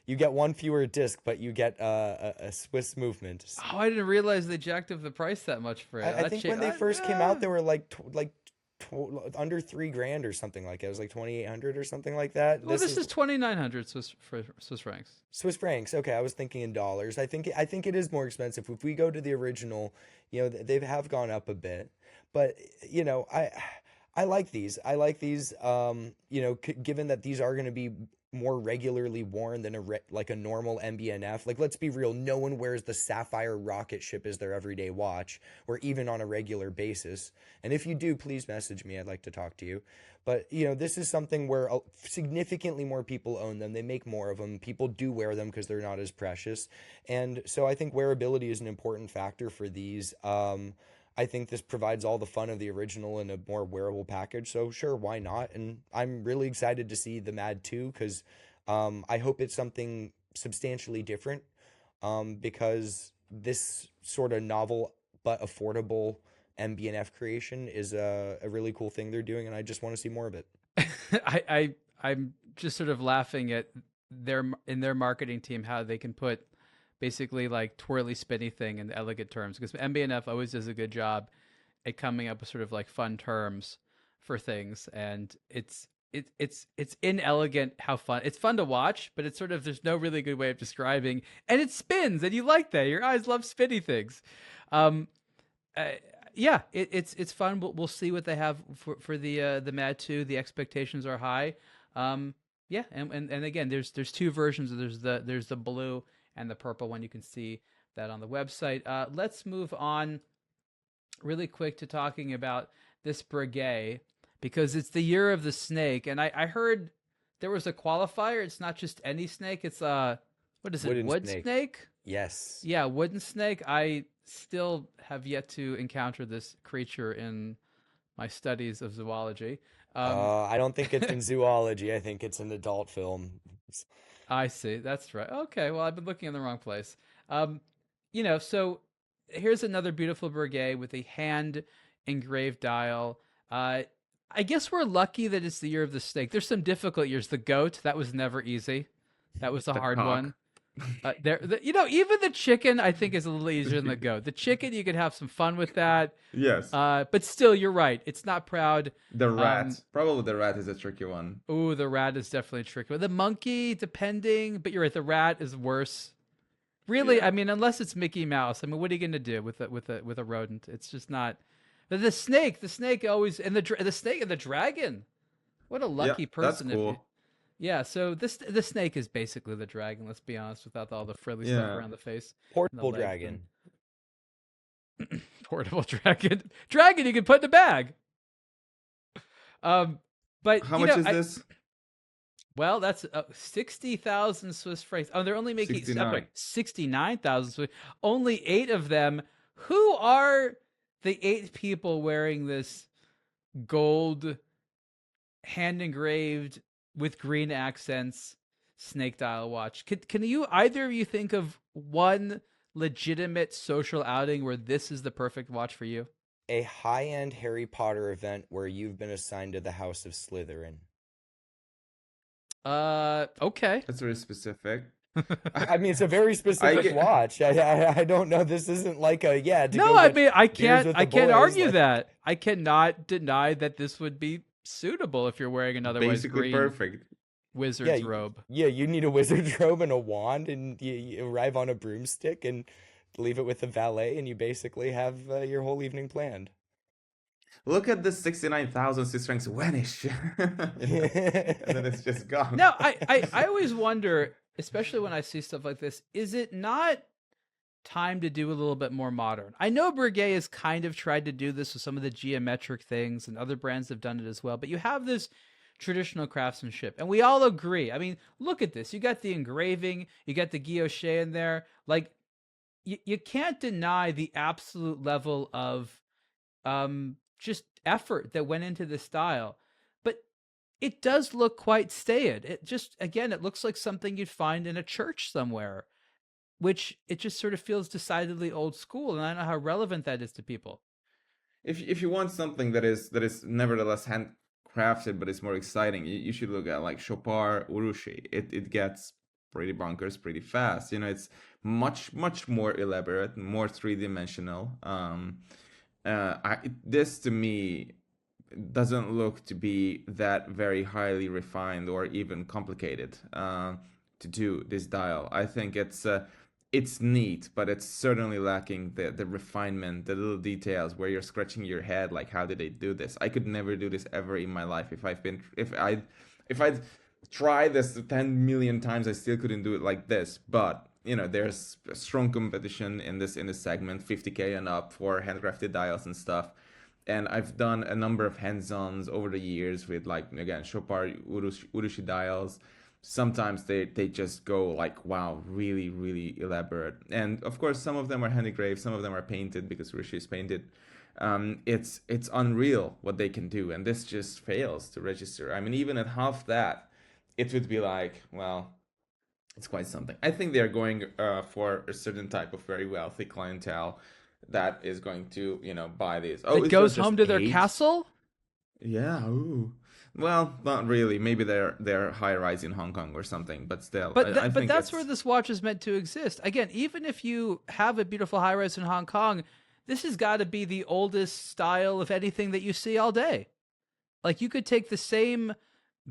S3: you get one fewer disc, but you get a Swiss movement.
S1: Oh, I didn't realize they jacked up the price that much for it.
S3: I think when they first came out, they were under $3,000 or something like it. It was like 2,800 or something like that.
S1: Well, this is 2,900 Swiss francs.
S3: Swiss francs. Okay, I was thinking in dollars. I think it is more expensive. If we go to the original, they have gone up a bit. But I like these. I like these. Given that these are going to be more regularly worn than like a normal MB&F. Like, let's be real, no one wears the Sapphire rocket ship as their everyday watch, or even on a regular basis. And if you do, please message me. I'd like to talk to you. But, this is something where significantly more people own them. They make more of them. People do wear them because they're not as precious. And so I think wearability is an important factor for these. I think this provides all the fun of the original in a more wearable package. So sure, why not? And I'm really excited to see the MA.D.2 because I hope it's something substantially different because this sort of novel but affordable MB&F creation is a really cool thing they're doing, and I just want to see more of it.
S1: I'm just sort of laughing at their marketing team how they can put basically like twirly spinny thing in elegant terms, because MB&F always does a good job at coming up with sort of like fun terms for things, and it's inelegant how fun it's fun to watch, but it's sort of there's no really good way of describing, and it spins, and you like that. Your eyes love spinny things. Yeah, it's fun. We'll see what they have for the MA.D.2. The expectations are high. Yeah, and again, there's two versions. There's the blue and the purple one. You can see that on the website. Let's move on really quick to talking about this Breguet, because it's the year of the snake, and I heard there was a qualifier. It's not just any snake. It's what is it?
S3: Wooden
S1: Wood snake?
S3: Yes.
S1: Yeah, wooden snake. I still have yet to encounter this creature in my studies of zoology.
S3: I don't think it's in zoology. I think it's an adult film.
S1: I see. That's right. Okay. Well, I've been looking in the wrong place. So here's another beautiful Breguet with a hand engraved dial. I guess we're lucky that it's the year of the snake. There's some difficult years. The goat, that was never easy. That was a hard one. Even the chicken, I think, is a little easier than the goat. The chicken, you could have some fun with that.
S2: Yes.
S1: But still, you're right. It's not proud.
S2: The rat. Probably the rat is a tricky one.
S1: Ooh, the rat is definitely tricky. The monkey, depending, but you're right. The rat is worse. Really, yeah. I mean, unless it's Mickey Mouse. I mean, what are you gonna do with a rodent? It's just not. But the snake always, and the snake and the dragon. What a lucky person!
S2: That's cool.
S1: Yeah, so the snake is basically the dragon. Let's be honest, without all the frilly stuff around the face.
S3: Portable dragon.
S1: Portable dragon. Dragon you can put in a bag. But
S2: how much is this?
S1: Well, that's 60,000 Swiss francs. Oh, they're only making 69,000 Swiss. Only 8 of them. Who are the 8 people wearing this gold hand engraved with green accents snake dial watch? Can you either of you think of one legitimate social outing where this is the perfect watch for you?
S3: A high-end Harry Potter event where you've been assigned to the House of Slytherin.
S1: Okay.
S2: That's very specific.
S3: I mean, it's a very specific watch. I don't know. This isn't like a
S1: I can't argue that. I cannot deny that this would be suitable if you're wearing an otherwise
S2: basically
S1: green
S2: perfect
S1: wizard's robe.
S3: Yeah, you need a wizard's robe and a wand, and you arrive on a broomstick and leave it with the valet, and you basically have your whole evening planned.
S2: Look at the 69,000 Swiss francs vanish. And then it's just gone.
S1: No, I always wonder, especially when I see stuff like this, is it not time to do a little bit more modern? I know Breguet has kind of tried to do this with some of the geometric things, and other brands have done it as well, but you have this traditional craftsmanship, and we all agree. I mean, look at this. You got the engraving, you got the guilloche in there. Like, you can't deny the absolute level of just effort that went into the style. But it does look quite staid. It just, again, it looks like something you'd find in a church somewhere, which it just sort of feels decidedly old school, and I don't know how relevant that is to people.
S2: If you want something that is nevertheless handcrafted but it's more exciting, you should look at like Chopard Urushi. It gets pretty bonkers pretty fast. It's much more elaborate, more three-dimensional. This to me doesn't look to be that very highly refined or even complicated to do this dial. I think it's neat, but it's certainly lacking the refinement, the little details where you're scratching your head like, how did they do this? I could never do this ever in my life if I'd tried this 10 million times. I still couldn't do it like this. But there's strong competition in this segment, 50K and up, for handcrafted dials and stuff. And I've done a number of hands-ons over the years with, like, again, Chopard Urushi dials. Sometimes they just go like, wow, really, really elaborate. And of course, some of them are hand engraved, some of them are painted because Urushi is painted. It's unreal what they can do, and this just fails to register. I mean, even at half that, it would be like, well, it's quite something. I think they're going for a certain type of very wealthy clientele that is going to, buy these. Oh,
S1: That
S2: is that
S1: goes
S2: just
S1: home to their
S2: age?
S1: castle?
S2: Yeah. Ooh. Well, not really. Maybe they're high rise in Hong Kong or something, but still, I
S1: But
S2: think
S1: that's where
S2: it's
S1: this watch is meant to exist. Again, even if you have a beautiful high rise in Hong Kong, this has got to be the oldest style of anything that you see all day. Like, you could take the same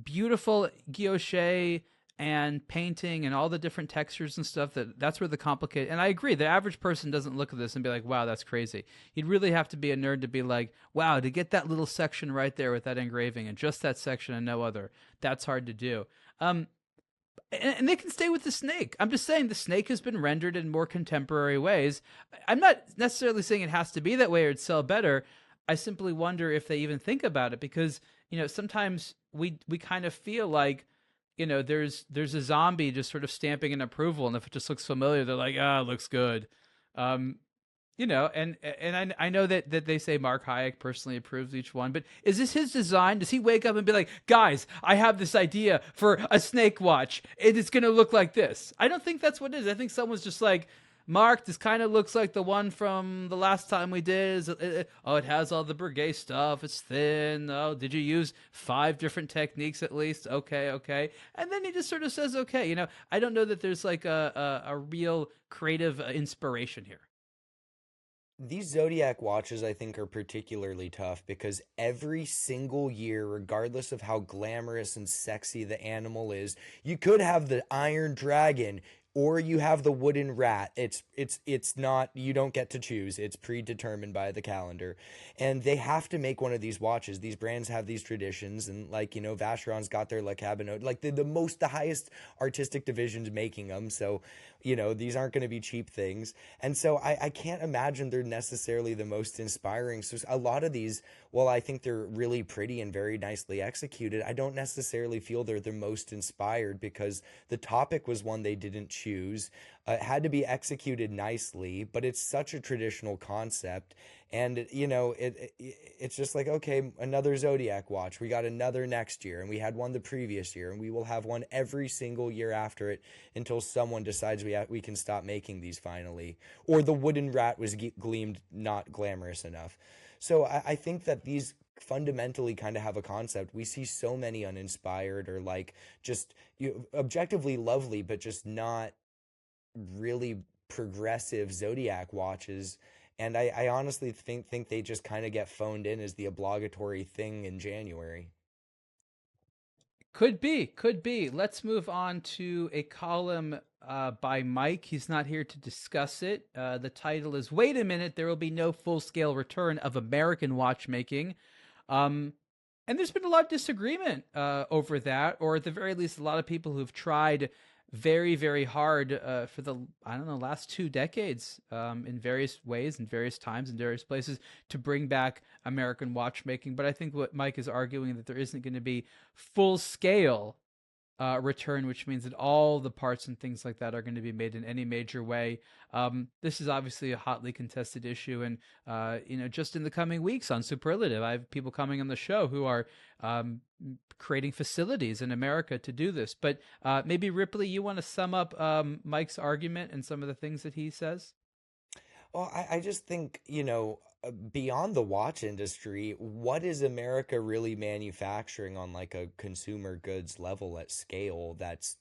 S1: beautiful guilloche and painting and all the different textures and stuff. That's where the complicated. And I agree, the average person doesn't look at this and be like, wow, that's crazy. You'd really have to be a nerd to be like, wow, to get that little section right there with that engraving and just that section and no other, that's hard to do. And they can stay with the snake. I'm just saying the snake has been rendered in more contemporary ways. I'm not necessarily saying it has to be that way or it'd sell better. I simply wonder if they even think about it, because sometimes we kind of feel like there's a zombie just sort of stamping an approval, and if it just looks familiar, they're like, it looks good. Um, and I know that they say Mark Hayek personally approves each one, but is this his design? Does he wake up and be like, guys, I have this idea for a snake watch, it's going to look like this? I don't think that's what it is. I think someone's just like, Mark, this kind of looks like the one from the last time we did. It has all the Breguet stuff. It's thin. Oh, did you use 5 different techniques at least? Okay. And then he just sort of says, okay. I don't know that there's like a real creative inspiration here.
S3: These Zodiac watches, I think, are particularly tough because every single year, regardless of how glamorous and sexy the animal is, you could have the Iron Dragon or you have the wooden rat. It's not, you don't get to choose. It's predetermined by the calendar. And they have to make one of these watches. These brands have these traditions, and like, Vacheron's got their Le Cabinet, like the highest artistic divisions making them. So, these aren't going to be cheap things. And so I can't imagine they're necessarily the most inspiring. So a lot of these, while I think they're really pretty and very nicely executed, I don't necessarily feel they're the most inspired because the topic was one they didn't choose. It had to be executed nicely, but it's such a traditional concept. And it's just like, okay, another Zodiac watch. We got another next year, and we had one the previous year, and we will have one every single year after it until someone decides we can stop making these finally, or the wooden rat was gleamed not glamorous enough. So I think that these fundamentally kind of have a concept. We see so many uninspired or like just objectively lovely, but just not really progressive Zodiac watches. And I honestly think they just kind of get phoned in as the obligatory thing in January.
S1: Could be, could be. Let's move on to a column by Mike. He's not here to discuss it. The title is "Wait a Minute, There Will Be No Full-Scale Return of American Watchmaking." And there's been a lot of disagreement over that, or at the very least, a lot of people who've tried very, very hard for the, last 2 decades in various ways, in various times, in various places to bring back American watchmaking. But I think what Mike is arguing that there isn't going to be full scale return, which means that all the parts and things like that are going to be made in any major way. This is obviously a hotly contested issue, and just in the coming weeks on Superlative, I have people coming on the show who are creating facilities in America to do this. But maybe Ripley, you want to sum up Mike's argument and some of the things that he says?
S3: Well, I just think, beyond the watch industry, what is America really manufacturing on like a consumer goods level at scale that's,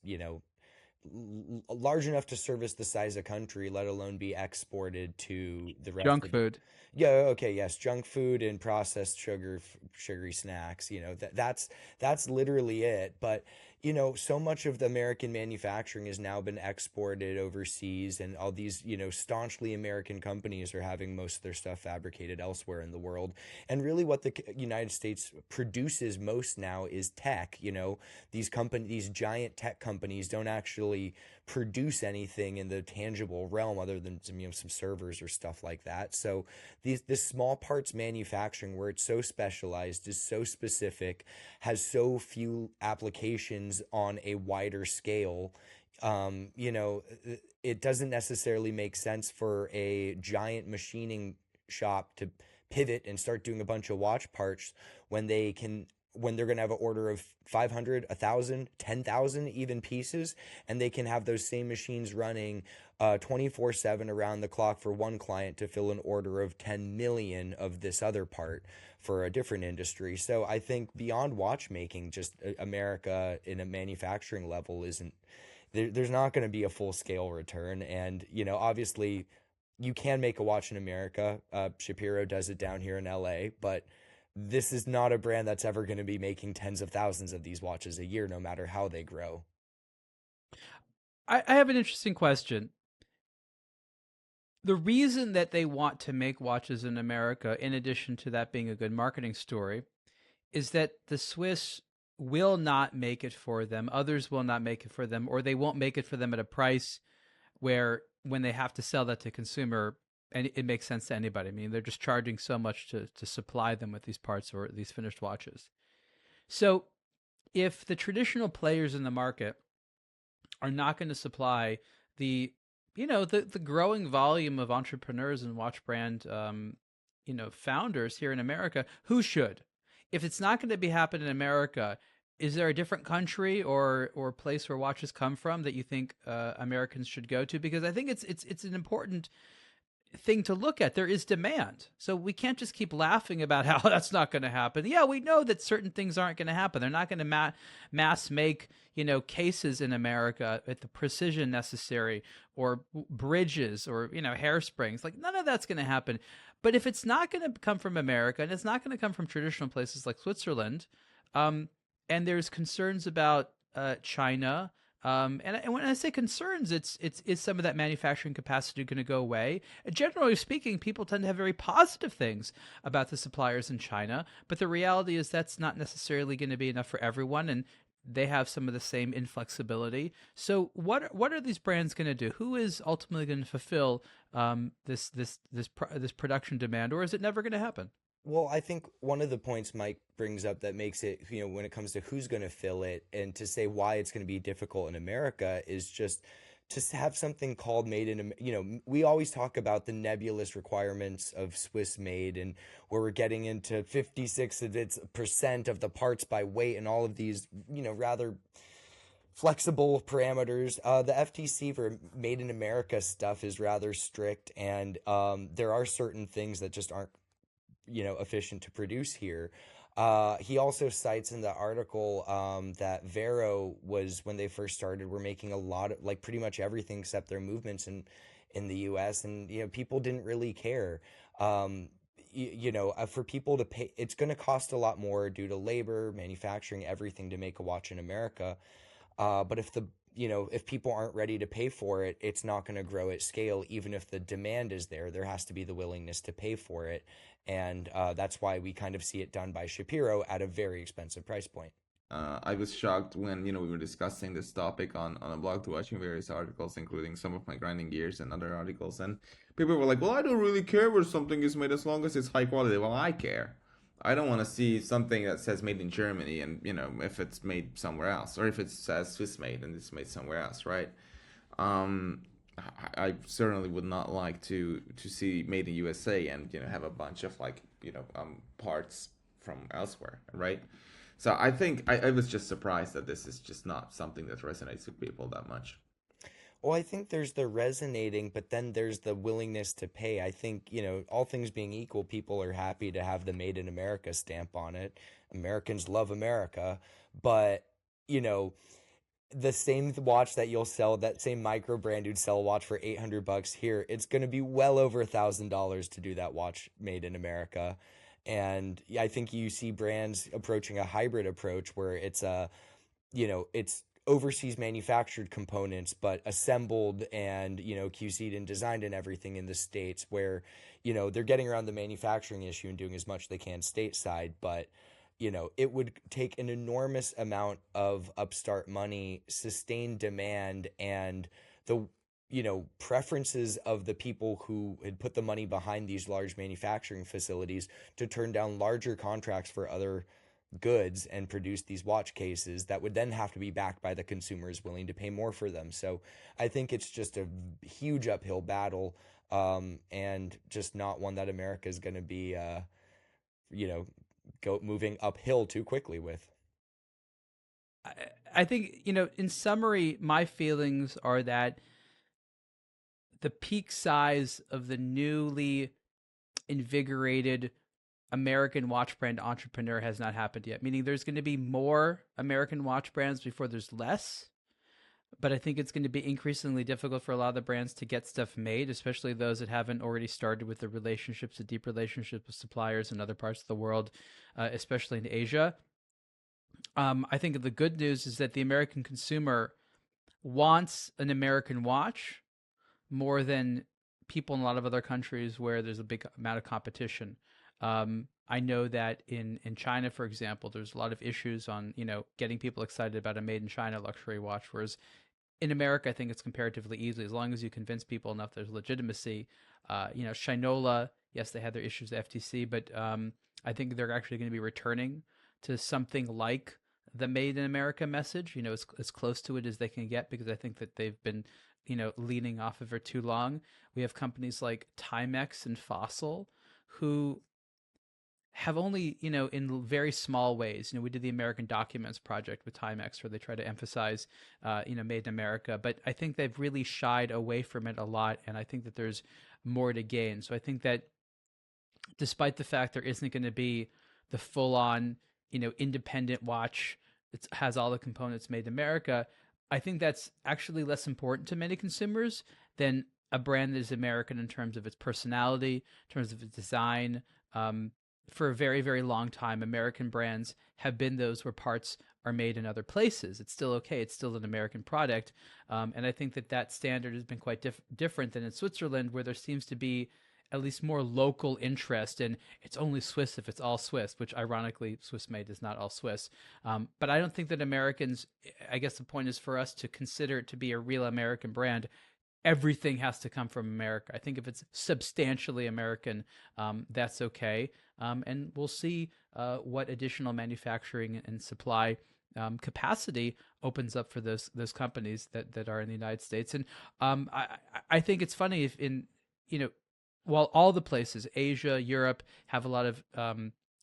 S3: large enough to service the size of country, let alone be exported to the rest
S1: Junk
S3: of the.
S1: food.
S3: Yeah, okay, yes, junk food and processed sugary snacks. That's literally it. But you know, so much of the American manufacturing has now been exported overseas, and all these, you know, staunchly American companies are having most of their stuff fabricated elsewhere in the world. And really, what the United States produces most now is tech. You know, these giant tech companies don't actually produce anything in the tangible realm other than some, you know, some servers or stuff like that. So this small parts manufacturing, where it's so specialized, is so specific, has so few applications on a wider scale. You know, it doesn't necessarily make sense for a giant machining shop to pivot and start doing a bunch of watch parts when they're going to have an order of 500, 1,000, 10,000 even pieces, and they can have those same machines running 24/7 around the clock for one client to fill an order of 10 million of this other part for a different industry. So I think beyond watchmaking, just America in a manufacturing level isn't there's not going to be a full scale return. And, you know, obviously you can make a watch in America. Shapiro does it down here in LA, but this is not a brand that's ever going to be making tens of thousands of these watches a year, no matter how they grow.
S1: I have an interesting question. The reason that they want to make watches in America, in addition to that being a good marketing story, is that the Swiss will not make it for them. Others will not make it for them, or they won't make it for them at a price where when they have to sell that to consumer, and it makes sense to anybody. I mean, they're just charging so much to supply them with these parts or these finished watches. So if the traditional players in the market are not going to supply the the growing volume of entrepreneurs and watch brand founders here in America, who should? If it's not going to be happening in America, is there a different country or place where watches come from that you think Americans should go to? Because I think it's an important thing to look at. There is demand, so we can't just keep laughing about how that's not going to happen. Yeah, we know that certain things aren't going to happen. They're not going to mass make cases in America at the precision necessary, or bridges, or hairsprings. Like, none of that's going to happen. But if it's not going to come from America, and it's not going to come from traditional places like Switzerland, and there's concerns about China. And when I say concerns, it's some of that manufacturing capacity going to go away? Generally speaking, people tend to have very positive things about the suppliers in China, but the reality is that's not necessarily going to be enough for everyone, and they have some of the same inflexibility. So what are these brands going to do? Who is ultimately going to fulfill this production demand, or is it never going to happen?
S3: Well, I think one of the points Mike brings up that makes it, you know, when it comes to who's going to fill it and to say why it's going to be difficult in America, is just to have something called made in, you know, we always talk about the nebulous requirements of Swiss made, and where we're getting into 56% of the parts by weight and all of these, you know, rather flexible parameters. The FTC for made in America stuff is rather strict, and there are certain things that just aren't, you know, efficient to produce here. He also cites in the article that Vero was, when they first started, were making a lot of, like, pretty much everything except their movements in the US, and you know, people didn't really care. For people to pay, it's going to cost a lot more due to labor, manufacturing, everything to make a watch in America. But if people aren't ready to pay for it, it's not going to grow at scale. Even if the demand is there, there has to be the willingness to pay for it. And that's why we kind of see it done by Shapiro at a very expensive price point.
S2: I was shocked when we were discussing this topic on aBlogtoWatch in various articles, including some of my grinding gears and other articles, and people were like, "Well, I don't really care where something is made as long as it's high quality." Well, I care. I don't want to see something that says made in Germany, and if it's made somewhere else, or if it says Swiss made and it's made somewhere else, right? I certainly would not like to see made in USA and have a bunch of parts from elsewhere, right? So I think I was just surprised that this is just not something that resonates with people that much.
S3: Well, I think there's the resonating, but then there's the willingness to pay. I think, all things being equal, people are happy to have the Made in America stamp on it. Americans love America, but, the same watch that you'll sell, that same micro brand who'd sell a watch for $800 here, it's going to be well over $1,000 to do that watch made in America. And I think you see brands approaching a hybrid approach where it's it's overseas manufactured components, but assembled and, QC'd and designed and everything in the States, where, they're getting around the manufacturing issue and doing as much they can stateside. But, it would take an enormous amount of upstart money, sustained demand, and the, preferences of the people who had put the money behind these large manufacturing facilities to turn down larger contracts for other goods and produce these watch cases that would then have to be backed by the consumers willing to pay more for them. So I think it's just a huge uphill battle, and just not one that America is going to be, moving uphill too quickly with.
S1: I think, in summary, my feelings are that the peak size of the newly invigorated American watch brand entrepreneur has not happened yet, meaning there's going to be more American watch brands before there's less. But I think it's going to be increasingly difficult for a lot of the brands to get stuff made, especially those that haven't already started with the relationships, the deep relationships with suppliers in other parts of the world, especially in Asia. I think the good news is that the American consumer wants an American watch more than people in a lot of other countries where there's a big amount of competition. I know that in China, for example, there's a lot of issues on, getting people excited about a made in China luxury watch, whereas in America, I think it's comparatively easy as long as you convince people enough there's legitimacy. Shinola, yes, they had their issues with FTC, but I think they're actually going to be returning to something like the Made in America message, as close to it as they can get, because I think that they've been, leaning off of it too long. We have companies like Timex and Fossil who have only, in very small ways, we did the American Documents project with Timex where they try to emphasize, made in America, but I think they've really shied away from it a lot. And I think that there's more to gain. So I think that despite the fact there isn't going to be the full on, independent watch that has all the components made in America, I think that's actually less important to many consumers than a brand that is American in terms of its personality, in terms of its design. For a very, very long time, American brands have been those where parts are made in other places. It's still okay. It's still an American product. And I think that standard has been quite different than in Switzerland, where there seems to be at least more local interest in it's only Swiss if it's all Swiss, which ironically Swiss made is not all Swiss. But I don't think that Americans, I guess the point is for us to consider it to be a real American brand. Everything has to come from America. I think if it's substantially American, that's okay. And we'll see what additional manufacturing and supply capacity opens up for those companies that are in the United States. And I think it's funny if while all the places, Asia, Europe, have a lot of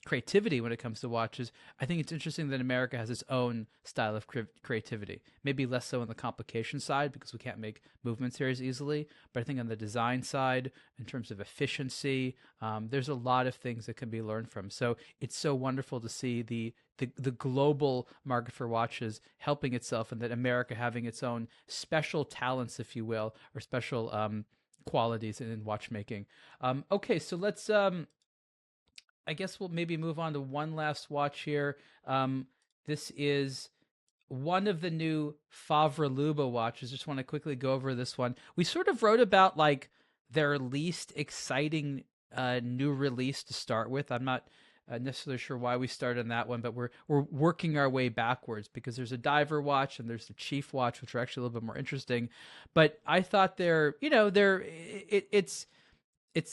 S1: creativity when it comes to watches, I think it's interesting that America has its own style of creativity. Maybe less so on the complication side because we can't make movements here as easily. But I think on the design side, in terms of efficiency, there's a lot of things that can be learned from. So it's so wonderful to see the global market for watches helping itself, and that America having its own special talents, if you will, or special qualities in watchmaking. Okay, so let's I guess we'll maybe move on to one last watch here. This is one of the new Favre Leuba watches. Just want to quickly go over this one. We sort of wrote about like their least exciting new release to start with. I'm not necessarily sure why we started on that one, but we're working our way backwards because there's a diver watch and there's the chief watch, which are actually a little bit more interesting. But I thought it's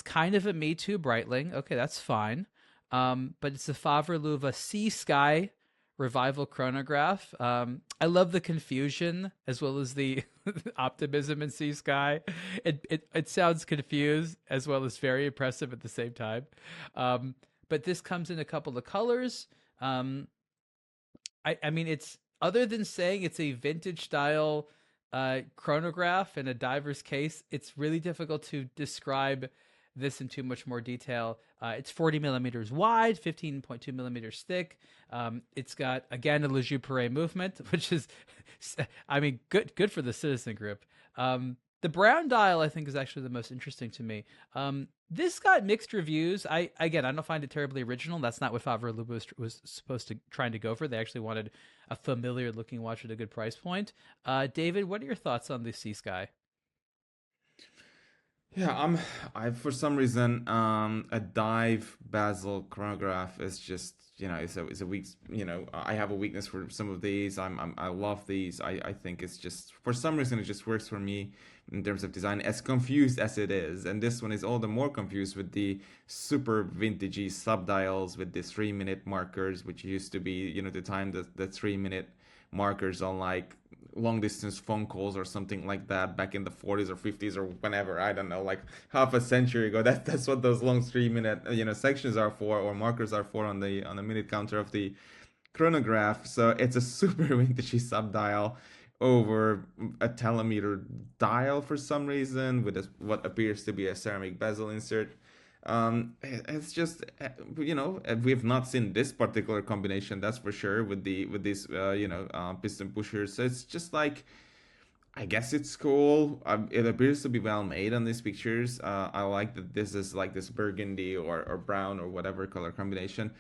S1: kind of a Me Too Breitling. Okay, that's fine. But it's the Favre Leuba Sea Sky Revival chronograph. I love the confusion as well as the optimism in Sea Sky. It sounds confused as well as very impressive at the same time. But this comes in a couple of colors. I mean, it's other than saying it's a vintage style chronograph in a diver's case, it's really difficult to describe this in too much more detail. It's 40 millimeters wide, 15.2 millimeters thick. It's got, again, a Le Joux Perret movement, which is, I mean, good for the Citizen Group. The The brown dial, I think, is actually the most interesting to me. This got mixed reviews. I don't find it terribly original. That's not what Favre Leuba was supposed to trying to go for. They actually wanted a familiar looking watch at a good price point. David, what are your thoughts on the Sea Sky?
S2: Yeah, I for some reason, a dive bezel chronograph is just, it's a weak, I have a weakness for some of these. I love these. I think it's just, for some reason, it just works for me in terms of design, as confused as it is. And this one is all the more confused with the super vintagey subdials with the 3-minute markers, which used to be, to time the 3-minute markers on like long distance phone calls or something like that back in the 40s or 50s or whenever, I don't know, like half a century ago. That's what those long 3-minute sections are for, or markers are for, on the minute counter of the chronograph. So it's a super vintagey subdial over a telemeter dial for some reason with what appears to be a ceramic bezel insert. It's just, we've not seen this particular combination, that's for sure, with these piston pushers. So it's just like, I guess it's cool. It appears to be well made on these pictures. I like that this is like this burgundy or brown or whatever color combination.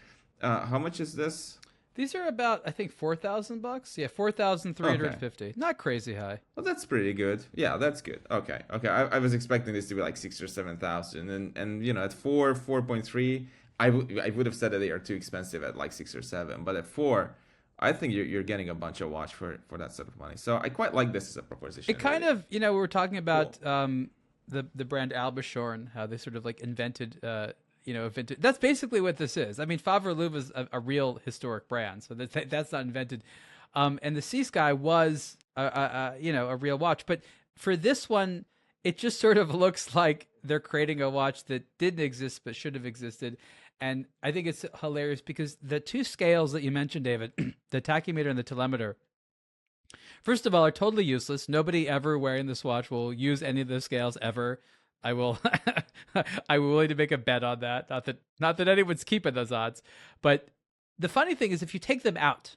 S2: How much is this?
S1: These are about, I think, $4,000. Yeah, 4,350.
S2: Okay.
S1: Not crazy high.
S2: Well, that's pretty good. Yeah, that's good. Okay. I was expecting this to be like 6 or 7,000, and at 4.3, I would have said that they are too expensive at like 6 or 7, but at 4, I think you're getting a bunch of watch for that sort of money. So I quite like this as a proposition.
S1: It kind of, we were talking about the brand aBlogtoWatch, how they sort of like invented vintage. That's basically what this is. I mean, Favre Leuba is a real historic brand, so that's not invented. And the Sea Sky was a real watch, but for this one, it just sort of looks like they're creating a watch that didn't exist but should have existed. And I think it's hilarious because the two scales that you mentioned, David, the tachymeter and the telemeter, first of all, are totally useless. Nobody ever wearing this watch will use any of those scales ever. I will I'm willing to make a bet on that. Not that anyone's keeping those odds. But the funny thing is, if you take them out,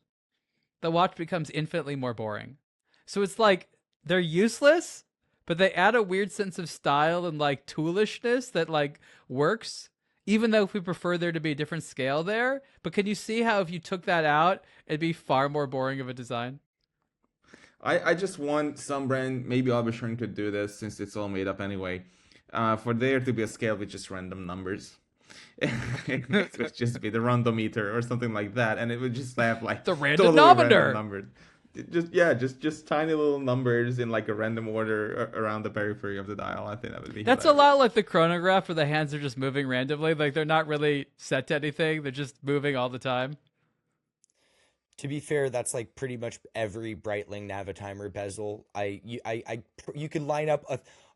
S1: the watch becomes infinitely more boring. So it's like they're useless, but they add a weird sense of style and like toolishness that like works, even though if we prefer there to be a different scale there. But can you see how if you took that out, it'd be far more boring of a design?
S2: I just want some brand, maybe aBlogtoWatch could do this since it's all made up anyway, for there to be a scale with just random numbers. It would just be the randometer or something like that, and it would just have like
S1: the randomometer
S2: totally numbers. Just tiny little numbers in like a random order around the periphery of the dial. I think that would be
S1: That's hilarious. A lot like the chronograph where the hands are just moving randomly. Like they're not really set to anything. They're just moving all the time.
S3: To be fair, that's like pretty much every Breitling Navitimer bezel. You could line up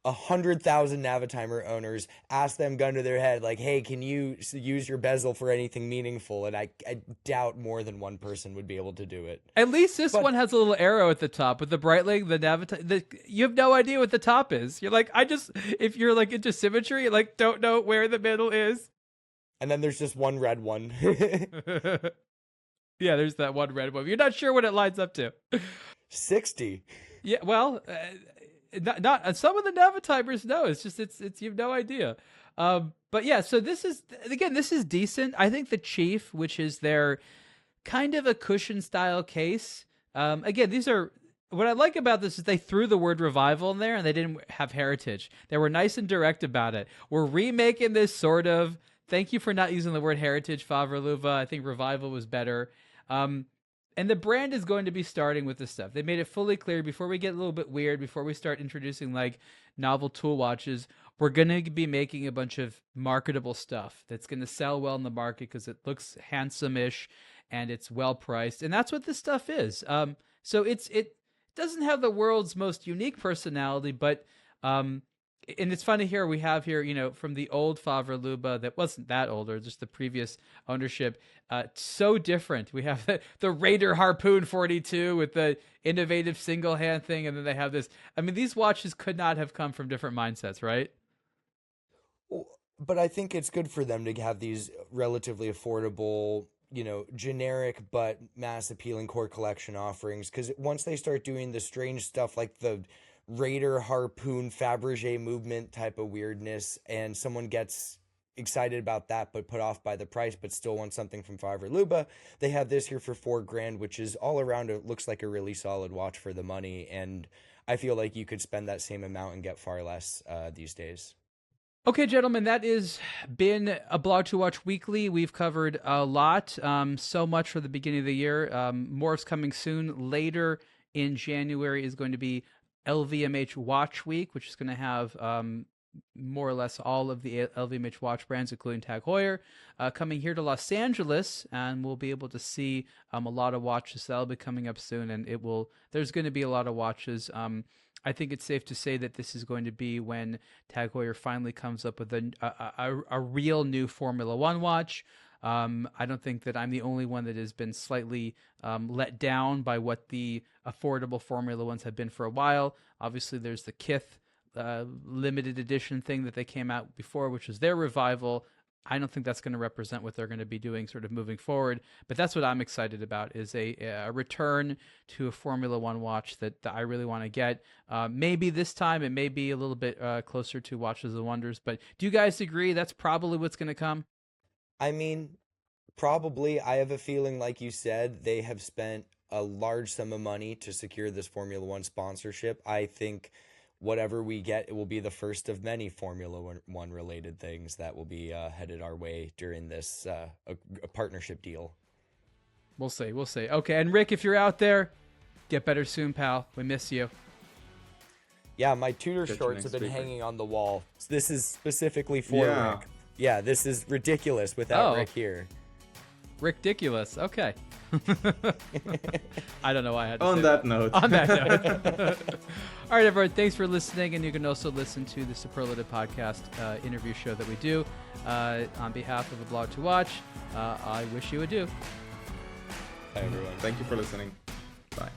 S3: 100,000 Navitimer owners, ask them gun to their head, like, hey, can you use your bezel for anything meaningful? And I doubt more than one person would be able to do it.
S1: At least this one has a little arrow at the top with the Breitling, the Navitimer. You have no idea what the top is. You're like, if you're like into symmetry, you like don't know where the middle is.
S3: And then there's just one red one.
S1: Yeah, there's that one red one. You're not sure what it lines up to.
S3: 60.
S1: Yeah, well, not some of the Navitimers. No, it's you have no idea. But yeah, so this is decent. I think the Chief, which is their kind of a cushion style case. Again, these are. What I like about this is they threw the word revival in there and they didn't have heritage. They were nice and direct about it. We're remaking this sort of. Thank you for not using the word heritage, Favre Leuba. I think revival was better. And the brand is going to be starting with this stuff. They made it fully clear before we get a little bit weird, before we start introducing like novel tool watches, we're going to be making a bunch of marketable stuff that's going to sell well in the market because it looks handsome-ish and it's well priced. And that's what this stuff is. So it doesn't have the world's most unique personality, but and it's funny here, we have here, from the old Favre Leuba that wasn't that old, or just the previous ownership, so different. We have the Raider Harpoon 42 with the innovative single hand thing, and then they have this. I mean, these watches could not have come from different mindsets, right?
S3: But I think it's good for them to have these relatively affordable, generic but mass appealing core collection offerings, because once they start doing the strange stuff like the Raider harpoon Fabergé movement type of weirdness, and someone gets excited about that but put off by the price but still wants something from Favre Leuba, they have this here for $4,000, which is all around, it looks like a really solid watch for the money, and I feel like you could spend that same amount and get far less these days.
S1: Okay, gentlemen, that has been a Blog to Watch Weekly. We've covered a lot, so much for the beginning of the year. More is coming soon. Later in January is going to be LVMH Watch Week, which is going to have more or less all of the LVMH watch brands, including TAG Heuer, coming here to Los Angeles, and we'll be able to see a lot of watches that'll be coming up soon, and there's going to be a lot of watches. I think it's safe to say that this is going to be when TAG Heuer finally comes up with a real new Formula One watch. I don't think that I'm the only one that has been slightly let down by what the affordable Formula Ones have been for a while. Obviously, there's the Kith limited edition thing that they came out before, which was their revival. I don't think that's going to represent what they're going to be doing sort of moving forward, but that's what I'm excited about, is a return to a Formula One watch that I really want to get. Maybe this time it may be a little bit closer to Watches and Wonders, but do you guys agree that's probably what's going to come?
S3: I mean, probably. I have a feeling, like you said, they have spent a large sum of money to secure this Formula One sponsorship. I think whatever we get, it will be the first of many Formula One related things that will be headed our way during this a partnership deal.
S1: We'll see. Okay, and Rick, if you're out there, get better soon, pal. We miss you.
S3: Yeah, my Tudor shorts have been hanging on the wall. This is specifically for Rick. Yeah, this is ridiculous without Rick here.
S1: Ridiculous. Okay. I don't know why I had to
S2: On
S1: say
S2: that note.
S1: On that note. All right, everyone. Thanks for listening. And you can also listen to the Superlative Podcast interview show that we do. On behalf of the Blog to Watch, I wish you adieu.
S3: Bye, everyone.
S2: Thank you for listening. Bye.